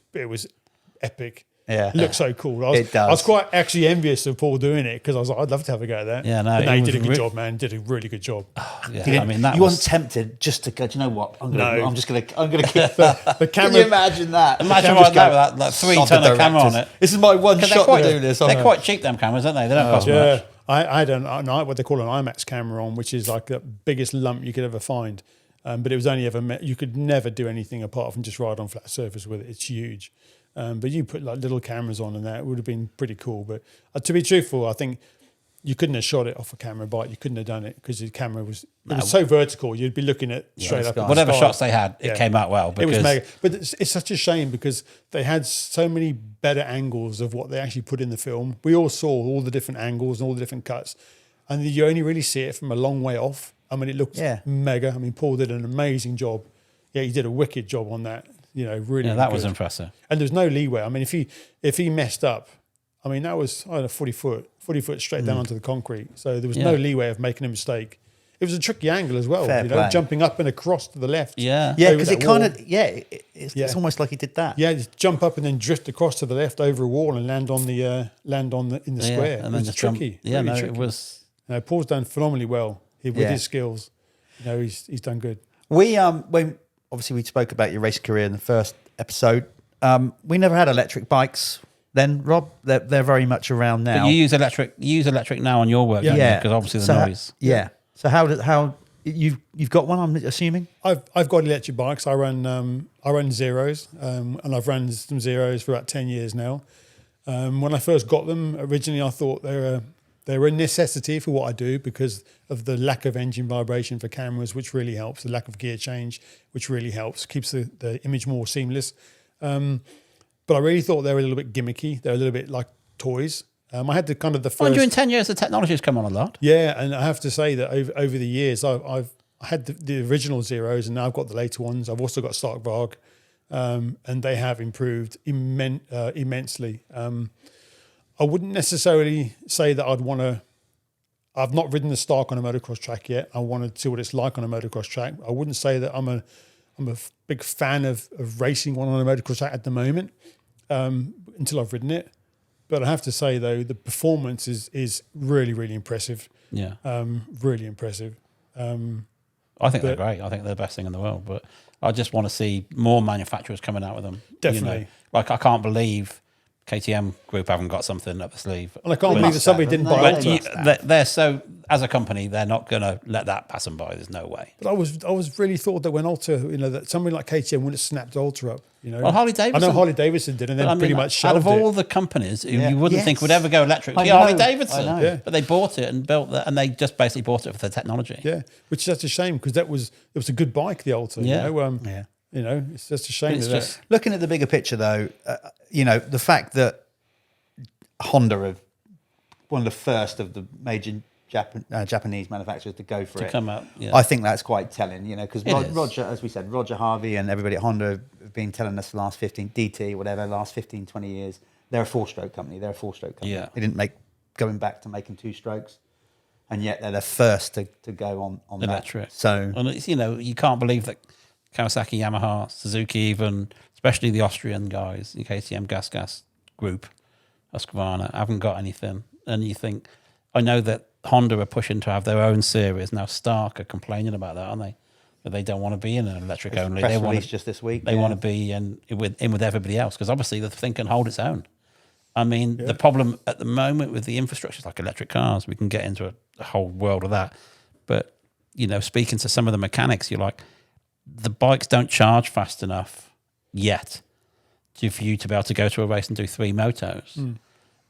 epic. Yeah, it looked so cool. I was quite actually envious of Paul doing it because I was like, I'd love to have a go at that. Yeah, no, he did a good job, man. Did a really good job. I mean, you weren't tempted just to go. Do you know what? I'm gonna keep the camera. Can you imagine that? Imagine right now with that 3-ton camera on it. This is my one shot to do this. They're quite cheap, them cameras, aren't they? They don't cost much. I had what they call an IMAX camera on, which is like the biggest lump you could ever find. But it was only ever you could never do anything apart from just ride on flat surface with it. It's huge. But you put like little cameras on and that, it would have been pretty cool. But to be truthful, I think you couldn't have shot it off a camera bike. You couldn't have done it because the camera was so vertical. You'd be looking at straight up. Whatever shots they had, it came out well. It was mega. But it's such a shame because they had so many better angles of what they actually put in the film. We all saw all the different angles and all the different cuts. And you only really see it from a long way off. I mean, it looked mega. I mean, Paul did an amazing job. Yeah, he did a wicked job on that. Really. Yeah, that was impressive. And there's no leeway. I mean, if he messed up, I mean, that was 40 foot straight down onto the concrete. So there was no leeway of making a mistake. It was a tricky angle as well. Fair play. Jumping up and across to the left. Yeah, because it kind of it's almost like he did that. Yeah, just jump up and then drift across to the left over a wall and land in the square. And it was tricky. Tricky. It was. Paul's done phenomenally well with his skills. He's done good. When obviously we spoke about your race career in the first episode. We never had electric bikes then, Rob. They're very much around now. But you use electric now on your work, because obviously the noise. So how you've got one? I'm assuming. I've got electric bikes. I run zeros, and I've run some zeros for about 10 years now. When I first got them, originally I thought they were a necessity for what I do because of the lack of engine vibration for cameras, which really helps. The lack of gear change, which really helps, keeps the image more seamless. But I really thought they were a little bit gimmicky. They're a little bit like toys. I had the first. During 10 years, the technology's come on a lot. Yeah, and I have to say that over the years, I've had the original zeros, and now I've got the later ones. I've also got Stark Varg, and they have improved immensely. I wouldn't necessarily say that I'd want to. I've not ridden the Stark on a motocross track yet. I want to see what it's like on a motocross track. I wouldn't say that I'm a big fan of racing one on a motocross track at the moment until I've ridden it. But I have to say though, the performance is really, really impressive. Yeah. Really impressive. I think they're great. I think they're the best thing in the world. But I just want to see more manufacturers coming out with them. Definitely. You know? Like, I can't believe KTM Group haven't got something up the sleeve. And I can't believe that somebody didn't buy Ultra. They're so, as a company, they're not going to let that pass them by. There's no way. But I was really thought that when Ultra, that somebody like KTM would have snapped Ultra up. Well, Harley Davidson. I know Harley Davidson did, and then pretty much shelved out of all the companies who you wouldn't think would ever go electric, Harley Davidson. Yeah. But they bought it and built that, and they just basically bought it for the technology. Yeah, which is such a shame because it was a good bike, the Ultra. Yeah. It's just a shame. It's just looking at the bigger picture, though. The fact that Honda are one of the first of the major Japanese manufacturers to go for it. Come out, I think that's quite telling, because Roger, as we said, Roger Harvey and everybody at Honda have been telling us the last 15, 20 years, they're a four-stroke company. Yeah. They didn't make, going back to making two-strokes, and yet they're the first to go on electric. That. So, and it's, you can't believe that Kawasaki, Yamaha, Suzuki, even, especially the Austrian guys, the KTM Gas group, Husqvarna, haven't got anything. And you think, I know that Honda are pushing to have their own series. Now Stark are complaining about that, aren't they? That they don't want to be in an electric only. Press release just this week. They want to be in with everybody else, because obviously the thing can hold its own. I mean, the problem at the moment with the infrastructure is like electric cars. We can get into a whole world of that. But, speaking to some of the mechanics, you're like, the bikes don't charge fast enough yet for you to be able to go to a race and do 3 motos.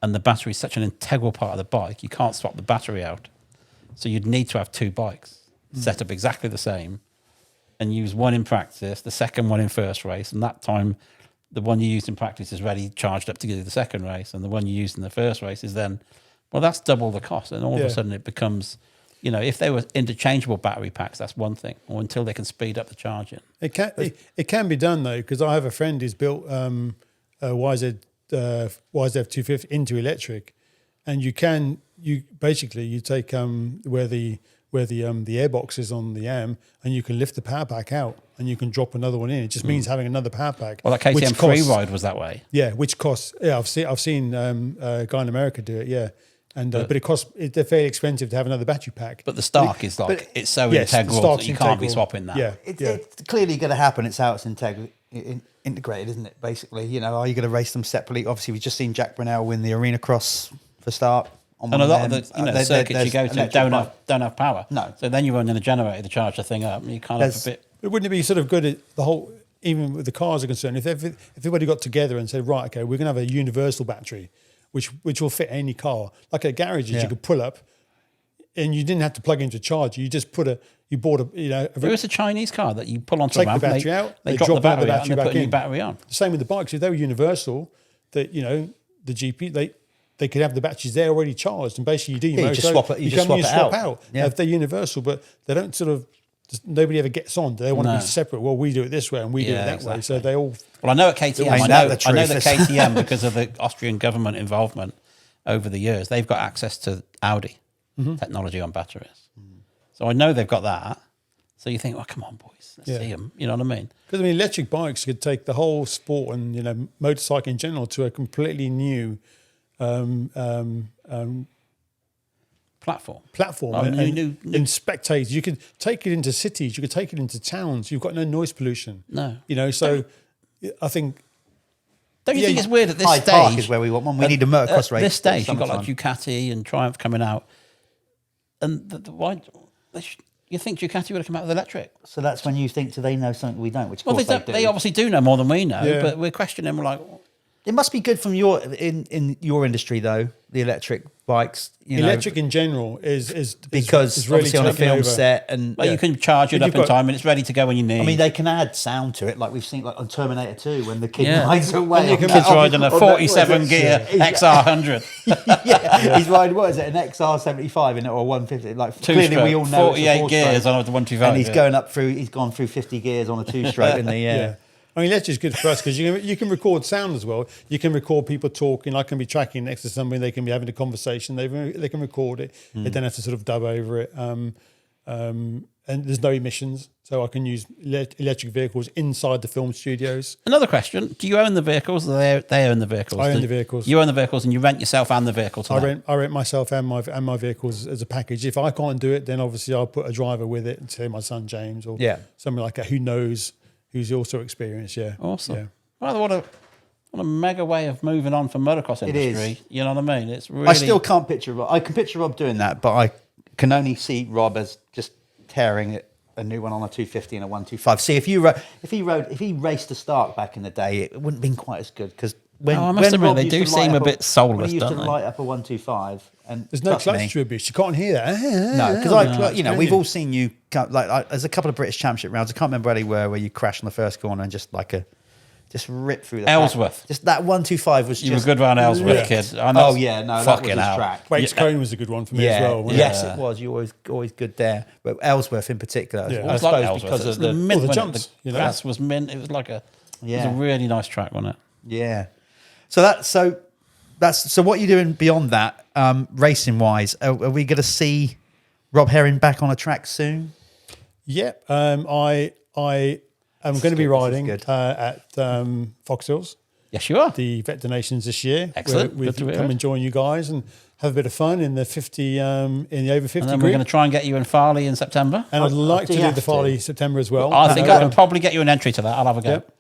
And the battery is such an integral part of the bike, you can't swap the battery out. So you'd need to have 2 bikes set up exactly the same and use one in practice, the second one in first race. And that time, the one you used in practice is ready, charged up to do the second race. And the one you used in the first race is then, well, that's double the cost. And all of a sudden it becomes, if they were interchangeable battery packs, that's one thing. Or until they can speed up the charging. It can be done, though, because I have a friend who's built a YZ 250 into electric, and you take where the airbox is on the AM, and you can lift the power pack out and you can drop another one in. It just means having another power pack. Well, that KTM Freeride was that way. Yeah, which costs. Yeah, I've seen a guy in America do it. Yeah, and but it costs. They're fairly expensive to have another battery pack. But the Stark is like it's so integral that you can't be swapping that. Yeah, it's clearly going to happen. It's how it's integrated, isn't it? Basically, are you going to race them separately? Obviously, we've just seen Jack Brunel win the Arena Cross for start. And a lot of the circuits you go to don't have power. No. So then you're running a generator to charge the thing up. And you kind of a bit. But wouldn't it be sort of good at the whole, even with the cars are concerned, if everybody got together and said, right, okay, we're going to have a universal battery, which will fit any car. Like at garages, you could pull up, and you didn't have to plug into a charger. You just bought there is a Chinese car that you pull onto take a ramp, the battery out, they drop the battery out, and they back put a new battery on. The same with the bikes. If they were universal, that the GP they could have the batteries there already charged, and basically you do your motor, just swap it. You just swap it out. Yeah. If they're universal, but they don't sort of. Nobody ever gets on. They want to be separate. Well, we do it this way and we do it that way. So they all. Well, I know at KTM, I know that KTM, because of the Austrian government involvement over the years, they've got access to Audi technology on batteries. So I know they've got that. So you think, well, come on, boys, let's see them. You know what I mean? Because electric bikes could take the whole sport and motorcycle in general to a completely new platform and spectators. You could take it into cities. You could take it into towns. You've got no noise pollution. No, So I think. Don't you think it's weird at this Hyde stage? Park is where we want one. We need a motocross race. At this stage, you've got like Ducati and Triumph coming out, and why? You think Ducati would have come out with electric? So that's when you think, do they know something we don't? Which of course they obviously do know more than we know, but we're questioning. We're like, it must be good from in your industry though. The electric bikes, electric in general is because is really obviously on a film set and you can charge it up in time and it's ready to go when you need. I mean, they can add sound to it, like we've seen like on Terminator 2 when the kid rides away. The kid's riding a 47 gear XR100. He's riding what is it, an XR75 in it or 150? Like clearly we all know 48 gears on a 125, and he's gone through 50 gears on a 2-stroke in the air. I mean, electric's good for us because you can record sound as well. You can record people talking. I can be tracking next to somebody. They can be having a conversation. They can record it. They don't have to sort of dub over it. and there's no emissions, so I can use electric vehicles inside the film studios. Another question: do you own the vehicles, or they own the vehicles? I own the vehicles. You own the vehicles, and you rent yourself and the vehicle to them? I rent myself and my vehicles as a package. If I can't do it, then obviously I'll put a driver with it, say my son James or something like that, who's also experienced. Yeah, awesome. Yeah. Well, what a mega way of moving on from motocross industry. It is. You know what I mean? It's really. I still can't picture Rob. I can picture Rob doing that, but I can only see Rob as just tearing it. A new one on a 250 and a 125. See, if he raced a Stark back in the day, it wouldn't have been quite as good because I must admit, they do seem a bit soulless. He used to light up a 125, and there's no clutch to abuse. You can't hear that. No, because we've all seen you. There's a couple of British Championship rounds. I can't remember where they were, where you crashed on the first corner and just rip through the Ellsworth. Just that 125 was. You were good round Ellsworth, kid. Oh yeah, no, fucking that was his track. Waits Cone was a good one for me as well. Yes, it was. You always good there, but Ellsworth in particular. Yeah. I suppose because of the jumps. The grass was mint. It was like it was a really nice track, wasn't it? Yeah. So what are you doing beyond that, racing wise? Are we going to see Rob Herring back on a track soon? Yeah, I'm going to be riding at Foxhills. Yes, you are. The Vet Donations this year. Excellent. We've come and join you guys and have a bit of fun in the 50 in the over 50 and then group. we're going to try and get you in Farleigh in September. And I'd like to do the Farleigh September as well. I think I can probably get you an entry to that. I'll have a go. Yep.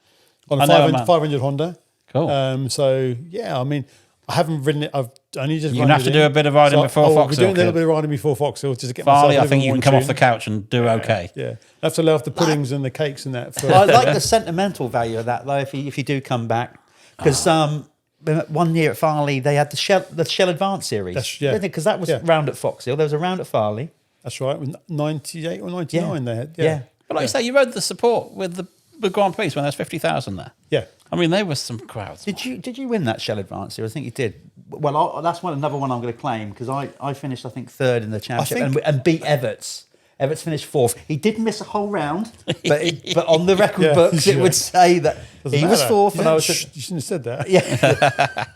On a 500 Honda. Cool. So yeah, I mean, I haven't ridden it. I've only just. You're going to have to do a bit of riding before Foxhill. We're doing a little bit of riding before Foxhill just to get Farleigh, myself. I think you can come off the couch and do okay. Yeah, I have to lay off the puddings and the cakes and that. I like the sentimental value of that, though. If you do come back, because 1 year at Farleigh they had the Shell Advance series, because that was round at Foxhill. There was a round at Farleigh. That's right, 98 or 99 they had. Yeah. But like you say, you rode the support with the Grand Prix when there's 50,000 there. Yeah. I mean, there was some crowds. Did you win that Shell Advance series? I think you did. Well, that's another one I'm going to claim because I finished, I think, third in the championship and beat Everts. Everts finished fourth. He did miss a whole round, but on the record books it would say that he was fourth. And I was. You shouldn't have said that. Yeah,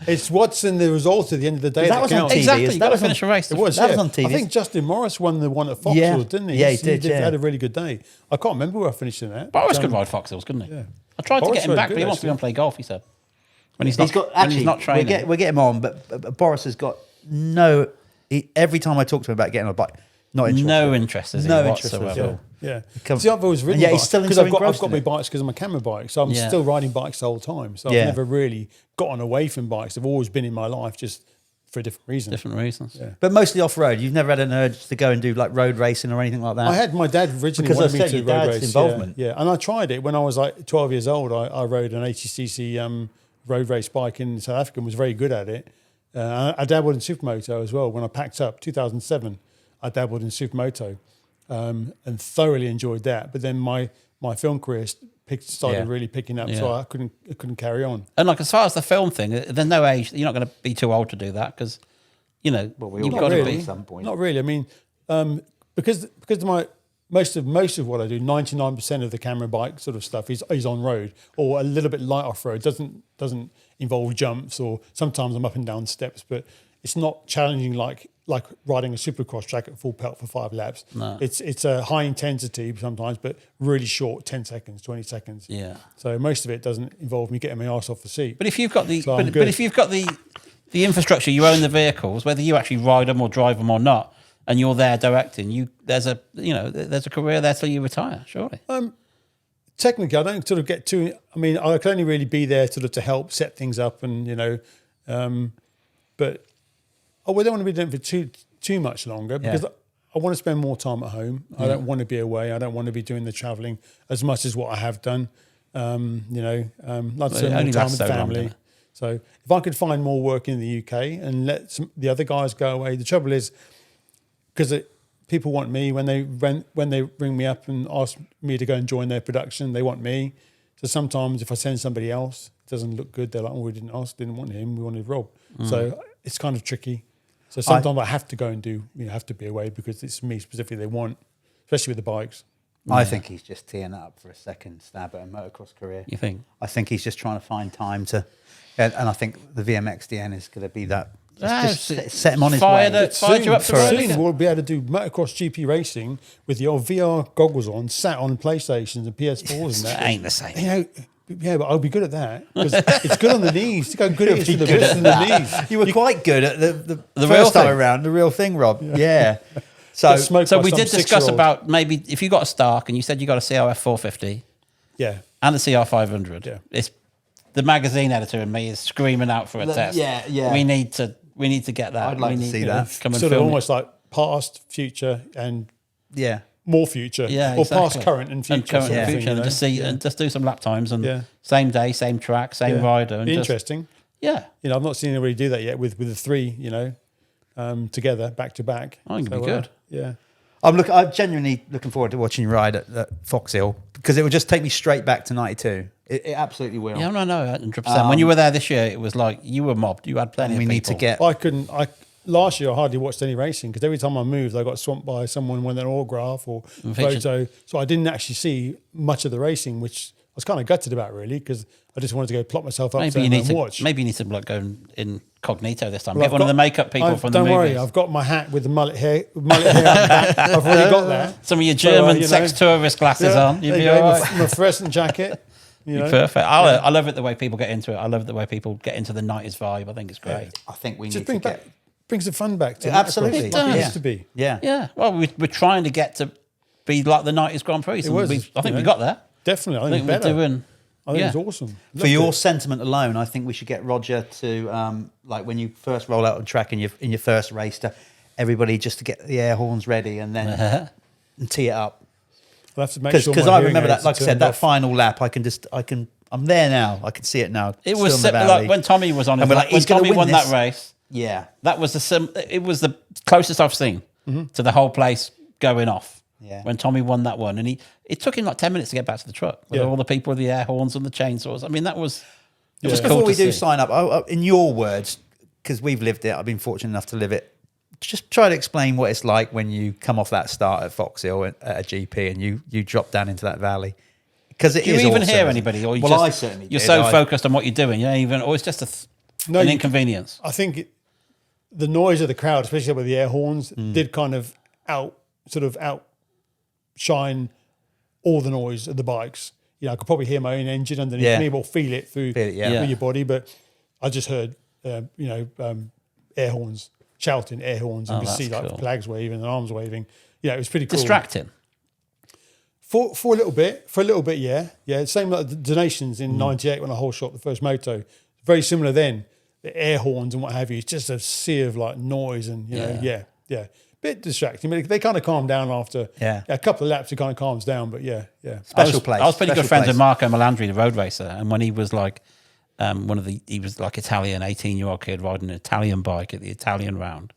it's what's in the result at the end of the day that was on TV. Exactly, you got to finish a race. It was. That was on TV. I think Justin Morris won the one at Foxhill, didn't he? Yeah, he did. He had a really good day. I can't remember where I finished in that. Boris could ride Foxhills, couldn't he? Yeah. I tried to Boris get him back, good, but he wants to go and play golf. He said when he's not training. We'll get him on, but Boris has got no. Every time I talk to him about getting on a bike, not interested. No interest, is he? No interest whatsoever. Yeah. See, I've always ridden bikes because I've got my bikes because I'm a camera bike, so I'm still riding bikes the whole time. So I've never really gotten away from bikes. They've always been in my life, just for different reasons. Yeah. But mostly off road. You've never had an urge to go and do like road racing or anything like that. I had my dad originally wanted me to road race. Involvement. Yeah, and I tried it when I was like 12 years old. I rode an 80cc road race bike in South Africa and was very good at it. I dabbled in supermoto as well. When I packed up 2007, I dabbled in supermoto and thoroughly enjoyed that. But then my film career started really picking up, so I couldn't carry on. And like as far as the film thing, there's no age. You're not going to be too old to do that because you've got to be at some point. Not really. I mean, because most of what I do, 99% of the camera bike sort of stuff is on road or a little bit light off road. Doesn't involve jumps, or sometimes I'm up and down steps, but it's not challenging like riding a supercross track at full pelt for 5 laps. No. It's a high intensity sometimes, but really short, 10 seconds, 20 seconds. Yeah. So most of it doesn't involve me getting my arse off the seat. But if you've got the infrastructure, you own the vehicles, whether you actually ride them or drive them or not, and you're there directing, there's a career there till you retire, surely. Technically, I don't sort of get too. I mean, I can only really be there sort of to help set things up, and but we don't want to be doing it for too much longer because I want to spend more time at home. I don't want to be away. I don't want to be doing the travelling as much as what I have done. Like to spend more time with the family. So if I could find more work in the UK and let the other guys go away, the trouble is because people want me when they ring me up and ask me to go and join their production, they want me. So sometimes if I send somebody else, it doesn't look good. They're like, "Oh, we didn't want him. We wanted Rob." So it's kind of tricky. So sometimes I have to go and have to be away because it's me specifically they want, especially with the bikes. I think he's just teeing up for a second stab at a motocross career. You think? I think he's just trying to find time to, and I think the VMXDN is going to be that set him on his way. Fired you up to ride Soon again. we'll be able to do motocross GP racing with the old VR goggles on, sat on PlayStations and PS4s and that. It ain't the same. You know, yeah, but I'll be good at that because it's good on the knees. Look how good it is for the wrists and the knees. You were quite good at the real first time thing. around, the real thing, Rob. Yeah. So we did discuss about maybe if you got a Stark and you said you got a CRF 450 yeah, and a CR 500. Yeah. It's the magazine editor in me is screaming out for a test. yeah. We need to get that. I'd like we to need see that. Come and sort of film almost like past, future, and yeah. more future, Yeah, or exactly. past, current, and future. current sort of and thing, future, you know? and just see and just do some lap times and Yeah. same day, same track, same Yeah. rider. And Interesting. Yeah, You know, I've not seen anybody do that yet with the three, you know, together, back to back. I think it'd be good. Yeah. I'm genuinely looking forward to watching you ride at Foxhill because it will just take me straight back to 92. It absolutely will. yeah, no, 100%. When you were there this year, it was like you were mobbed. You had plenty of We people. need to get. Last year I hardly watched any racing because every time I moved, I got swamped by someone with an autograph or Featured. photo. So I didn't actually see much of the racing, which I was kind of gutted about, really, because I just wanted to go plop myself up Maybe there you need and to watch. maybe you need to like go incognito this time. Well, Get I've one of got- the makeup people from the Don't movies. worry, I've got my hat with the mullet hair on the back. I've already got that. Some of your So, German you know, sex tourist glasses yeah, on. You'd there be you go, all right. my fluorescent jacket. You know, Perfect. I love it the way people get into it. I love the way people get into the 90s vibe. I think it's great. I think we just need to brings the fun back to Yeah, absolutely. motocross, It like it does. used to be. Yeah. Yeah. Well, we're trying to get to be like the 90s Grand Prix. And was, I think you we know. got there. Definitely, I I think think it's we're better. doing. I think yeah. it's awesome. For Loved your it. sentiment alone, I think we should get Roger to like when you first roll out on track in your first race, to everybody just to get the air horns ready and then and tee it up. I'll have to make Because sure my I hearing remember that, aids like I are said, turned that off. final lap. I'm there now. I can see it now. It Still was in the like valley. when Tommy was on. And we're like, when he's gonna Tommy win won this. that race. Yeah. That was it was the closest I've seen to the whole place going off. Yeah. When Tommy won that one, and it took him like 10 minutes to get back to the truck with Yeah. all the people with the air horns and the chainsaws. I mean, that was it was Just cool before we to do see. sign up, in your words, because we've lived it, I've been fortunate enough to live it. Just try to explain what it's like when you come off that start at Foxhill at a GP and you drop down into that valley. Because it Do you is even awesome, hear isn't it? anybody, or you well, just, I certainly you're did. so focused on what you're doing, or it's just No, an you- inconvenience. I think the noise of the crowd, especially with the air horns, did kind of outshine all the noise of the bikes. You know, I could probably hear my own engine underneath Yeah. me, or feel it through yeah. through your body. But I just heard, air horns, shouting air horns, and you could that's see like cool. flags waving and arms waving. Yeah, it was pretty cool. Distracting. For a little bit, yeah. Same like the donations in '98 when I whole shot the first moto. Very similar then. The air horns and what have you. It's just a sea of like noise and yeah. Bit distracting. But they kind of calm down after a couple of laps. It kind of calms down. But yeah. Special place. I was pretty good special friends place. with Marco Melandri, the road racer, and when he was like he was like Italian 18-year-old kid riding an Italian bike at the Italian round.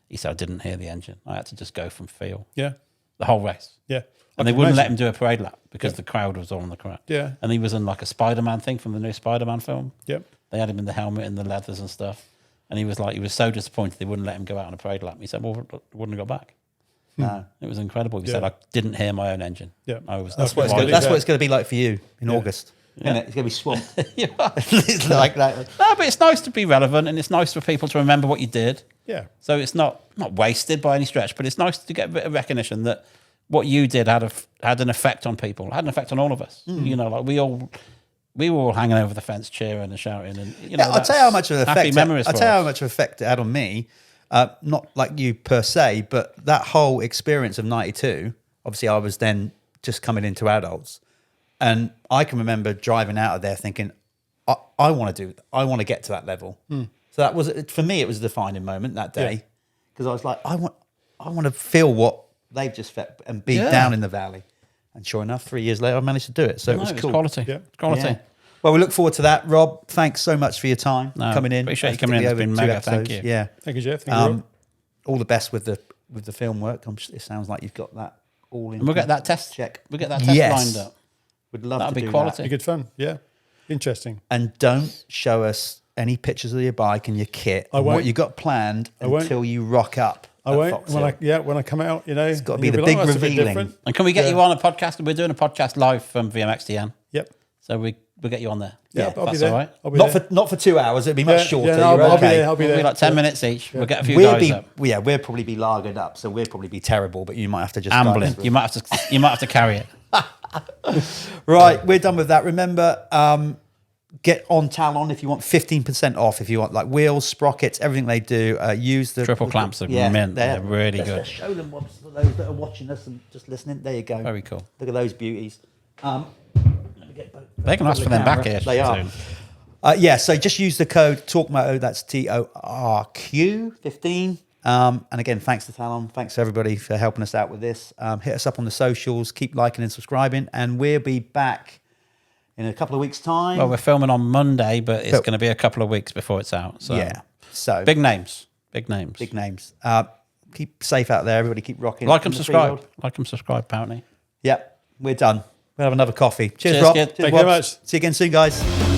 He said I didn't hear the engine. I had to just go from feel Yeah. the whole race. Yeah. And I they can wouldn't let imagine. him do a parade lap because the crowd was all on the crowd. Yeah. And he was in like a Spider-Man thing from the new Spider-Man film. Yep. They had him in the helmet and the leathers and stuff. And he was so disappointed they wouldn't let him go out on a parade lap. He said, well, I wouldn't have got back. No. It was incredible. He Yeah. said, I didn't hear my own engine. Yeah. I was That's What it's gonna- Yeah. that's what it's going to be like for you in August. Isn't it? It's going to be swamped. It's like that. No, but it's nice to be relevant and it's nice for people to remember what you did. Yeah. So it's not wasted by any stretch, but it's nice to get a bit of recognition that what you did had an effect on people, had an effect on all of us. You know, like we were all hanging over the fence cheering and shouting, and I'll tell you how much of an happy effect. memories. I'll for tell you how us. much of an effect it had on me. Not like you per se, but that whole experience of '92. Obviously, I was then just coming into adults, and I can remember driving out of there thinking, I want to get to that level. So that was, for me, it was a defining moment that day, because I was like, I want to feel what they've just felt and be down in the valley. And sure enough, 3 years later, I managed to do it. So it was cool. Quality. Yeah. Quality. Yeah. Well, we look forward to that. Rob, thanks so much for your time coming in. appreciate you coming in. It's been mega. Thank you. Yeah. Thank you, Jeff. Thank you, Rob. All the best with the film work. It sounds like you've got that all in. And we'll get that test. Check. We'll get that test lined up. Would love That'd to be do quality. Be good fun. Yeah. Interesting. that. And don't show us any pictures of your bike and your kit I and won't. what you got planned won't. until you rock up. I at won't. Foxhill. When I come out, it's gotta be the big revealing. And can we get you on a podcast? We're doing a podcast live from VMXDN. Yep. So we get you on there. Yeah, if I'll be that's there. all right. I'll be Not there. for 2 hours. It'd be much shorter. Yeah, no, You're I'll be okay. there. I'll be We'll there. be like 10 minutes each. We'll get a few We'll guys be, up. yeah, we'll probably be lagered up, so we'll probably be terrible. But you might have to just Ambling. guide us You might have to carry it. Right, we're done with that. Remember, get on Talon if you want 15% off. If you want like wheels, sprockets, everything they do. Use the Triple clamps are mint. They're really good. Let's show them what's for those that are watching us and just listening. There you go. Very cool. Look at those beauties. They can ask for them back here. They are. soon. Yeah, so just use the code Torq Moto. That's TORQ15. And again, thanks to Talon. Thanks to everybody for helping us out with this. Hit us up on the socials. Keep liking and subscribing. And we'll be back in a couple of weeks' time. Well, we're filming on Monday, but it's going to be a couple of weeks before it's out. So yeah. So big names. Big names. Big names. Keep safe out there. Everybody keep rocking. Like in and the subscribe. field. Like and subscribe, apparently. Yep. We're done. We'll have another coffee. Cheers, Cheers, Rob. kid. Cheers, Thank you very Wobbs. much. See you again soon, guys.